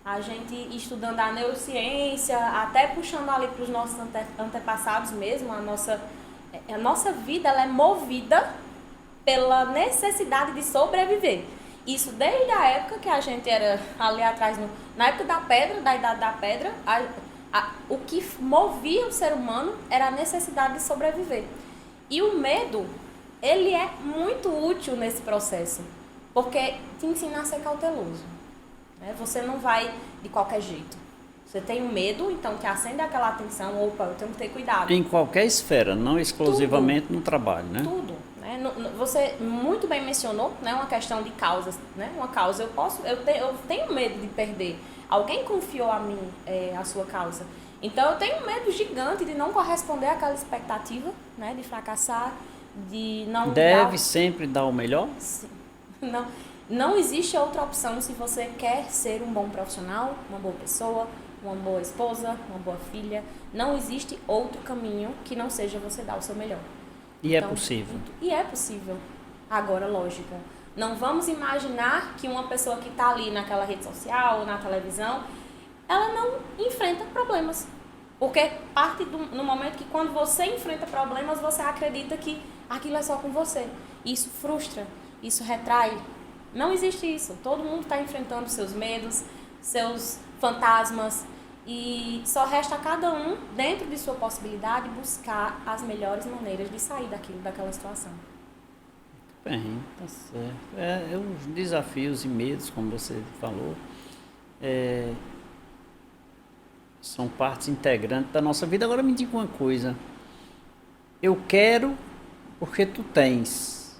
A gente estudando a neurociência, até puxando ali para os nossos antepassados mesmo, a nossa vida ela é movida pela necessidade de sobreviver. Isso desde a época que a gente era ali atrás, na época da pedra, da idade da pedra, o que movia o ser humano era a necessidade de sobreviver. E o medo, ele é muito útil nesse processo, porque te ensina a ser cauteloso, né? Você não vai de qualquer jeito. Você tem um medo, então te acende aquela atenção, opa, eu tenho que ter cuidado. Em qualquer esfera, não exclusivamente no trabalho, né? Tudo. Você muito bem mencionou, né, uma questão de causas, né? Uma causa, eu tenho medo de perder. Alguém confiou a mim a sua causa. Então eu tenho um medo gigante de não corresponder àquela expectativa, né, de fracassar, de não sempre dar o melhor? Sim. Não existe outra opção se você quer ser um bom profissional, uma boa pessoa, uma boa esposa, uma boa filha. Não existe outro caminho que não seja você dar o seu melhor. E então, é possível. E é possível. Agora, lógico, não vamos imaginar que uma pessoa que está ali naquela rede social ou na televisão, ela não enfrenta problemas. Porque parte no momento que quando você enfrenta problemas, você acredita que aquilo é só com você. Isso frustra, isso retrai. Não existe isso. Todo mundo está enfrentando seus medos, seus fantasmas. E só resta a cada um, dentro de sua possibilidade, buscar as melhores maneiras de sair daquela situação. Bem, tá certo. Os desafios e medos, como você falou, são partes integrantes da nossa vida. Agora me diga uma coisa. Eu quero porque tu tens.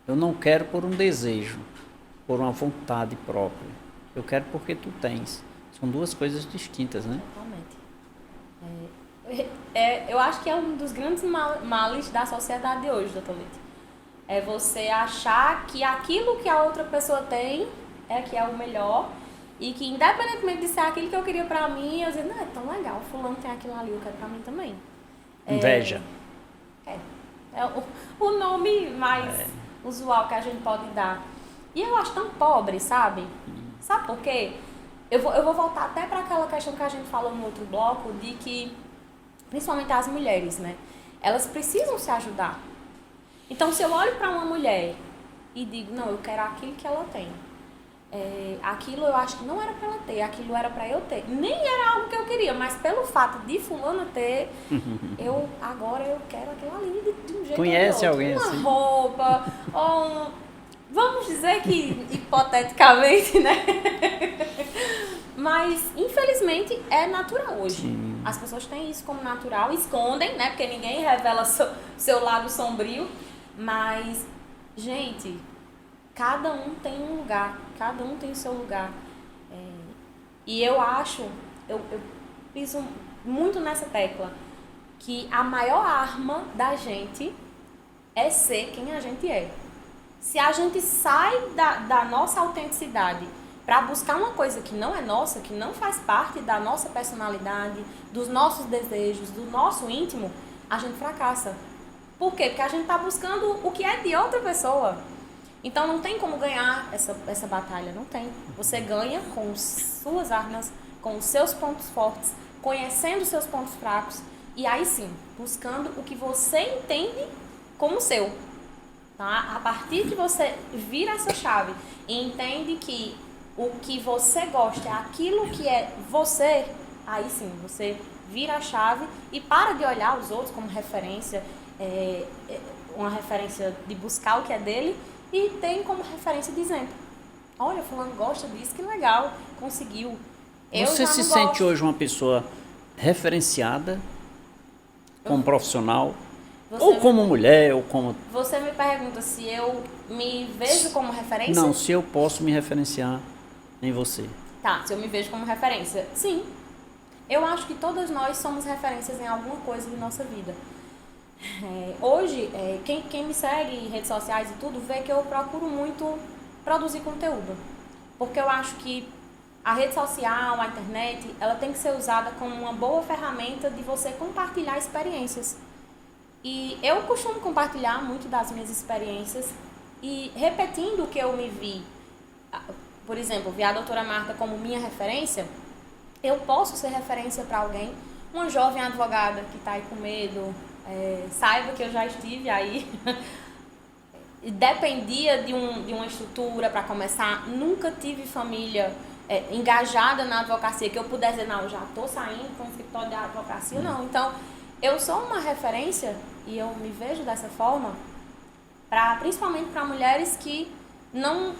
Eu não quero por um desejo, por uma vontade própria. Eu quero porque tu tens. São duas coisas distintas, né? Totalmente. Eu acho que é um dos grandes males da sociedade de hoje, doutor Leite. É você achar que aquilo que a outra pessoa tem que é o melhor e que, independentemente de ser aquilo que eu queria pra mim, eu dizer, não, é tão legal, fulano tem aquilo ali, eu quero pra mim também. Inveja. É o nome mais usual que a gente pode dar. E eu acho tão pobre, sabe? Sabe por quê? Eu vou voltar até para aquela questão que a gente falou no outro bloco, de que, principalmente as mulheres, né? Elas precisam se ajudar. Então, se eu olho para uma mulher e digo, não, eu quero aquilo que ela tem. Aquilo eu acho que não era para ela ter, aquilo era para eu ter. Nem era algo que eu queria, mas pelo fato de fulana ter, agora eu quero aquilo ali de um jeito Conhece ou de outro. alguém uma assim? Roupa, ou vamos dizer que, hipoteticamente, né? Mas, infelizmente, é natural hoje. Sim. As pessoas têm isso como natural, escondem, né? Porque ninguém revela seu lado sombrio. Mas, gente, cada um tem um lugar, cada um tem o seu lugar. E eu acho, eu piso muito nessa tecla, que a maior arma da gente é ser quem a gente é. Se a gente sai da nossa autenticidade para buscar uma coisa que não é nossa, que não faz parte da nossa personalidade, dos nossos desejos, do nosso íntimo, a gente fracassa. Por quê? Porque a gente está buscando o que é de outra pessoa. Então não tem como ganhar essa batalha, não tem. Você ganha com suas armas, com os seus pontos fortes, conhecendo os seus pontos fracos e aí sim, buscando o que você entende como seu. Tá? A partir que você vira essa chave e entende que o que você gosta é aquilo que é você, aí sim, você vira a chave e para de olhar os outros como referência, uma referência de buscar o que é dele, e tem como referência de exemplo. Olha, fulano gosta disso, que legal, conseguiu. Você se sente hoje uma pessoa referenciada como profissional? Ou como mulher, ou como... Você me pergunta se eu me vejo como referência? Não, se eu posso me referenciar em você. Tá, se eu me vejo como referência. Sim. Eu acho que todas nós somos referências em alguma coisa de nossa vida. Hoje, quem me segue em redes sociais e tudo, vê que eu procuro muito produzir conteúdo. Porque eu acho que a rede social, a internet, ela tem que ser usada como uma boa ferramenta de você compartilhar experiências. E eu costumo compartilhar muito das minhas experiências e repetindo o que eu me vi. Por exemplo, vi a doutora Marta como minha referência, eu posso ser referência para alguém, uma jovem advogada que está aí com medo, saiba que eu já estive aí, dependia de uma estrutura para começar, nunca tive família engajada na advocacia, que eu pudesse dizer, não, eu já estou saindo com o escritório de advocacia, não. Então, eu sou uma referência, e eu me vejo dessa forma, principalmente para mulheres que não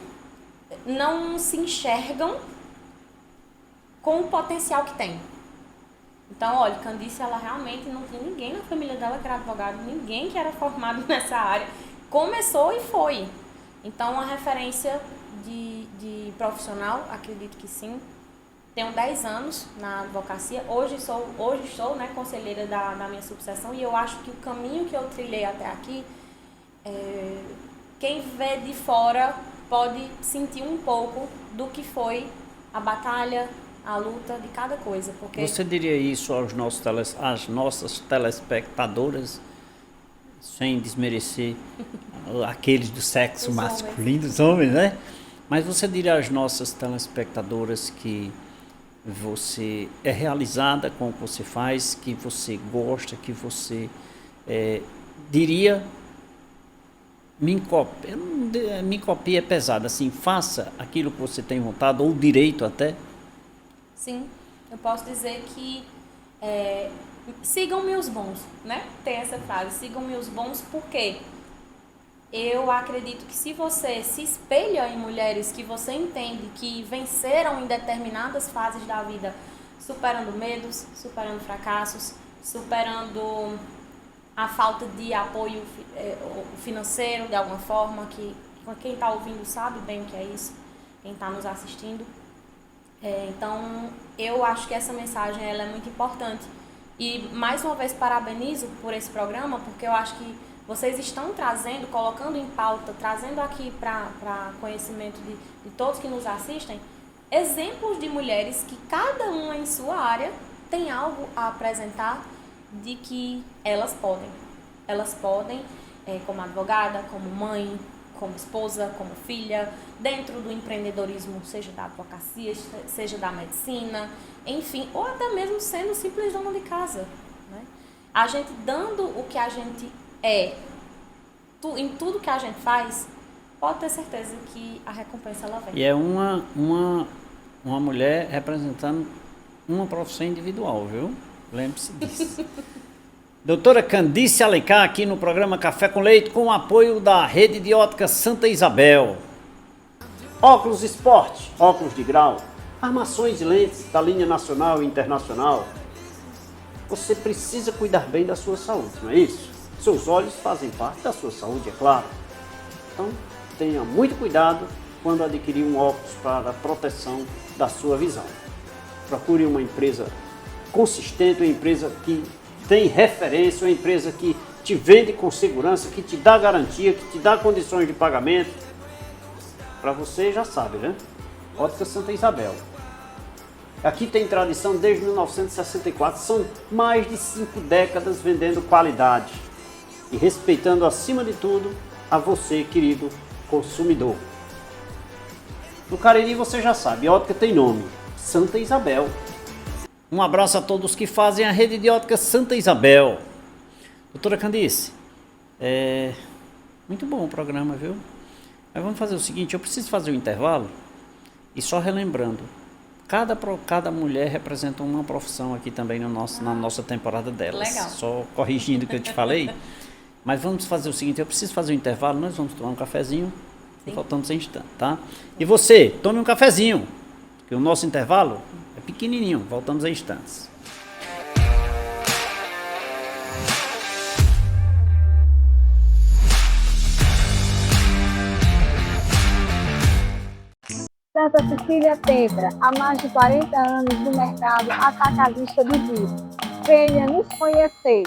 se enxergam com o potencial que tem. Então, olha, Candice, ela realmente não tem ninguém na família dela que era advogado, ninguém que era formado nessa área. Começou e foi. Então, uma referência de profissional, acredito que sim. Tenho 10 anos na advocacia, hoje estou, né, conselheira da minha subseção, e eu acho que o caminho que eu trilhei até aqui, quem vê de fora pode sentir um pouco do que foi a batalha, a luta de cada coisa. Porque... Você diria isso às nossas telespectadoras, sem desmerecer aqueles do sexo masculino, os homens, né? Mas você diria às nossas telespectadoras que você é realizada com o que você faz, que você gosta, que você diria, me copie é pesado, assim, faça aquilo que você tem vontade, ou direito até? Sim, eu posso dizer que sigam-me os bons, né? Tem essa frase, sigam-me os bons, porque eu acredito que se você se espelha em mulheres que você entende que venceram em determinadas fases da vida, superando medos, superando fracassos, superando a falta de apoio financeiro de alguma forma, que quem está ouvindo sabe bem o que é isso, quem está nos assistindo. Então, eu acho que essa mensagem ela é muito importante. E, mais uma vez, parabenizo por esse programa, porque eu acho que vocês estão trazendo, colocando em pauta, trazendo aqui para conhecimento de todos que nos assistem, exemplos de mulheres que cada uma em sua área tem algo a apresentar de que elas podem. Elas podem como advogada, como mãe, como esposa, como filha, dentro do empreendedorismo, seja da advocacia, seja da medicina, enfim, ou até mesmo sendo simples dona de casa, né? A gente dando o que a gente é, em tudo que a gente faz, pode ter certeza que a recompensa ela vem. E é uma mulher representando uma profissão individual, viu? Lembre-se disso. Doutora Candice Alencar, aqui no programa Café com Leite, com o apoio da Rede de Ótica Santa Isabel. Óculos Esporte, óculos de grau, armações e lentes da linha nacional e internacional. Você precisa cuidar bem da sua saúde, não é isso? Seus olhos fazem parte da sua saúde, é claro. Então, tenha muito cuidado quando adquirir um óculos para a proteção da sua visão. Procure uma empresa consistente, uma empresa que tem referência, uma empresa que te vende com segurança, que te dá garantia, que te dá condições de pagamento. Para você já sabe, né? Ótica Santa Isabel. Aqui tem tradição desde 1964, são mais de 5 décadas vendendo qualidade e respeitando acima de tudo a você, querido consumidor. No Cariri você já sabe, ótica tem nome, Santa Isabel. Um abraço a todos que fazem a Rede de Ótica Santa Isabel. Doutora Candice, muito bom o programa, viu? Mas vamos fazer o seguinte, eu preciso fazer um intervalo e só relembrando, cada mulher representa uma profissão aqui também na nossa temporada delas. Legal. Só corrigindo o que eu te falei. Mas vamos fazer o seguinte, eu preciso fazer um intervalo, nós vamos tomar um cafezinho e voltamos em instante, tá? E você, tome um cafezinho, porque o nosso intervalo é pequenininho, voltamos em instantes. Santa Cecília Tebra, há mais de 40 anos no mercado atacadista de vidro. Venha nos conhecer.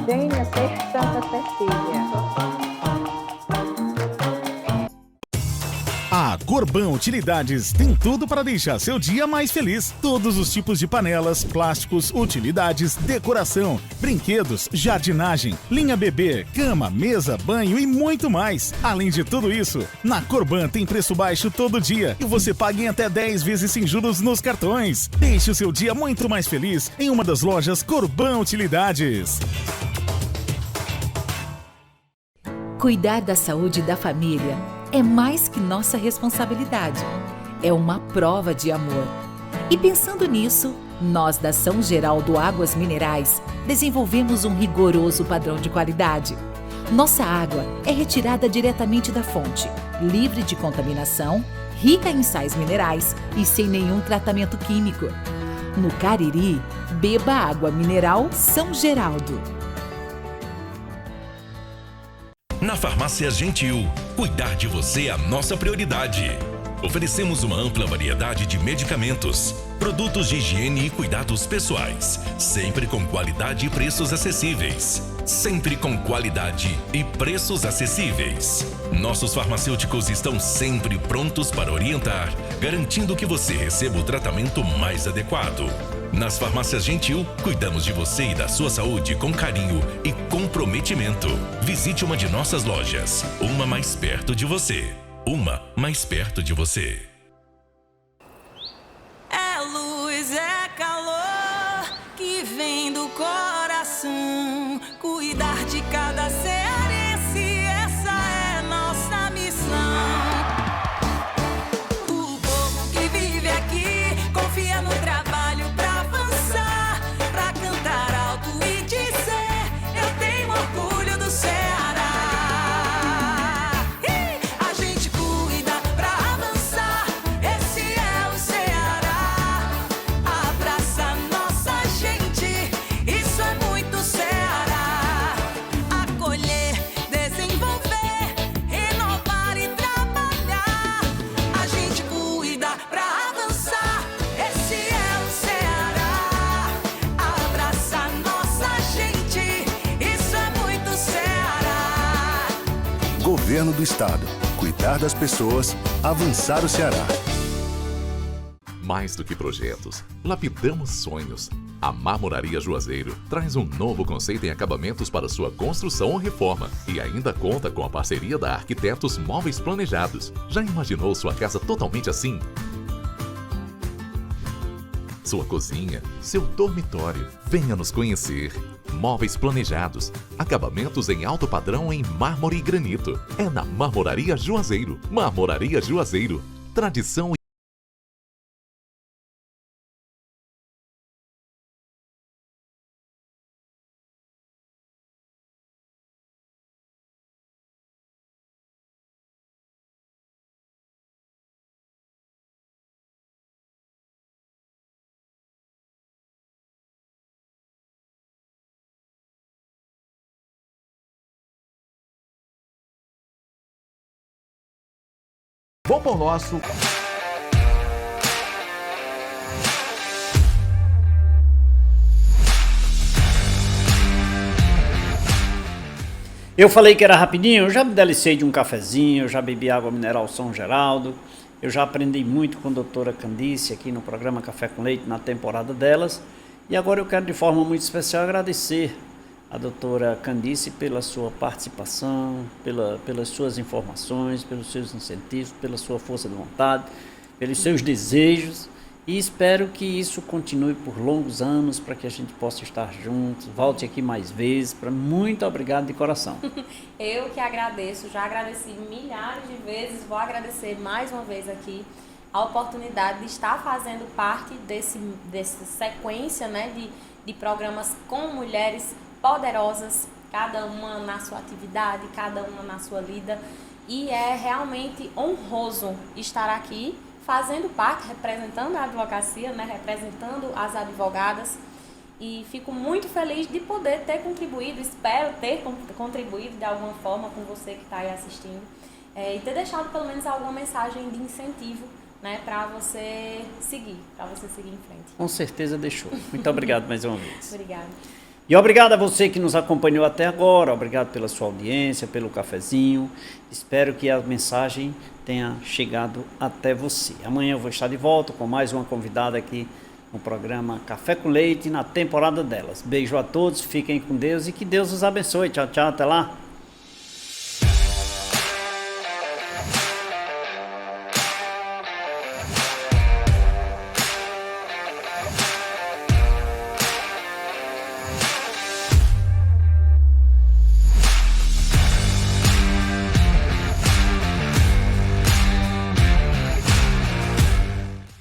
Venha ser Santa Cecília. A Corban Utilidades tem tudo para deixar seu dia mais feliz. Todos os tipos de panelas, plásticos, utilidades, decoração, brinquedos, jardinagem, linha bebê, cama, mesa, banho e muito mais. Além de tudo isso, na Corban tem preço baixo todo dia e você paga em até 10 vezes sem juros nos cartões. Deixe o seu dia muito mais feliz em uma das lojas Corban Utilidades. Cuidar da saúde da família é mais que nossa responsabilidade. É uma prova de amor. E pensando nisso, nós da São Geraldo Águas Minerais desenvolvemos um rigoroso padrão de qualidade. Nossa água é retirada diretamente da fonte, livre de contaminação, rica em sais minerais e sem nenhum tratamento químico. No Cariri, beba água mineral São Geraldo. Na Farmácia Gentil, cuidar de você é a nossa prioridade. Oferecemos uma ampla variedade de medicamentos, produtos de higiene e cuidados pessoais, sempre com qualidade e preços acessíveis. Sempre com qualidade e preços acessíveis. Nossos farmacêuticos estão sempre prontos para orientar, garantindo que você receba o tratamento mais adequado. Nas Farmácias Gentil, cuidamos de você e da sua saúde com carinho e comprometimento. Visite uma de nossas lojas, uma mais perto de você. Uma mais perto de você. É luz, é calor que vem do coração. Cuidar de cada cearense, essa é nossa missão. O povo que vive aqui confia no trabalho pra avançar, pra cantar alto e dizer: eu tenho orgulho do Ceará. A gente cuida pra avançar, esse é o Ceará. Abraça nossa gente, isso é muito Ceará. Acolher Governo do Estado. Cuidar das pessoas. Avançar o Ceará. Mais do que projetos, lapidamos sonhos. A Marmoraria Juazeiro traz um novo conceito em acabamentos para sua construção ou reforma e ainda conta com a parceria da Arquitetos Móveis Planejados. Já imaginou sua casa totalmente assim? Sua cozinha, seu dormitório. Venha nos conhecer. Móveis planejados. Acabamentos em alto padrão em mármore e granito. É na Marmoraria Juazeiro. Marmoraria Juazeiro. Tradição e Vamos para o nosso... Eu falei que era rapidinho, eu já me delicei de um cafezinho, eu já bebi água mineral São Geraldo, eu já aprendi muito com a doutora Candice aqui no programa Café com Leite, na temporada delas, e agora eu quero de forma muito especial agradecer a doutora Candice pela sua participação, pelas suas informações, pelos seus incentivos, pela sua força de vontade, pelos seus desejos, e espero que isso continue por longos anos para que a gente possa estar juntos, volte aqui mais vezes. Muito obrigado de coração. Eu que agradeço, já agradeci milhares de vezes, vou agradecer mais uma vez aqui a oportunidade de estar fazendo parte dessa sequência, né, de programas com mulheres poderosas, cada uma na sua atividade, cada uma na sua lida, e é realmente honroso estar aqui fazendo parte, representando a advocacia, né, representando as advogadas, e fico muito feliz de poder ter contribuído, espero ter contribuído de alguma forma com você que está aí assistindo, e ter deixado pelo menos alguma mensagem de incentivo, né, para você seguir em frente. Com certeza deixou. Muito obrigado mais uma vez. Obrigada. E obrigado a você que nos acompanhou até agora, obrigado pela sua audiência, pelo cafezinho. Espero que a mensagem tenha chegado até você. Amanhã eu vou estar de volta com mais uma convidada aqui no programa Café com Leite, na temporada delas. Beijo a todos, fiquem com Deus e que Deus os abençoe. Tchau, tchau, até lá.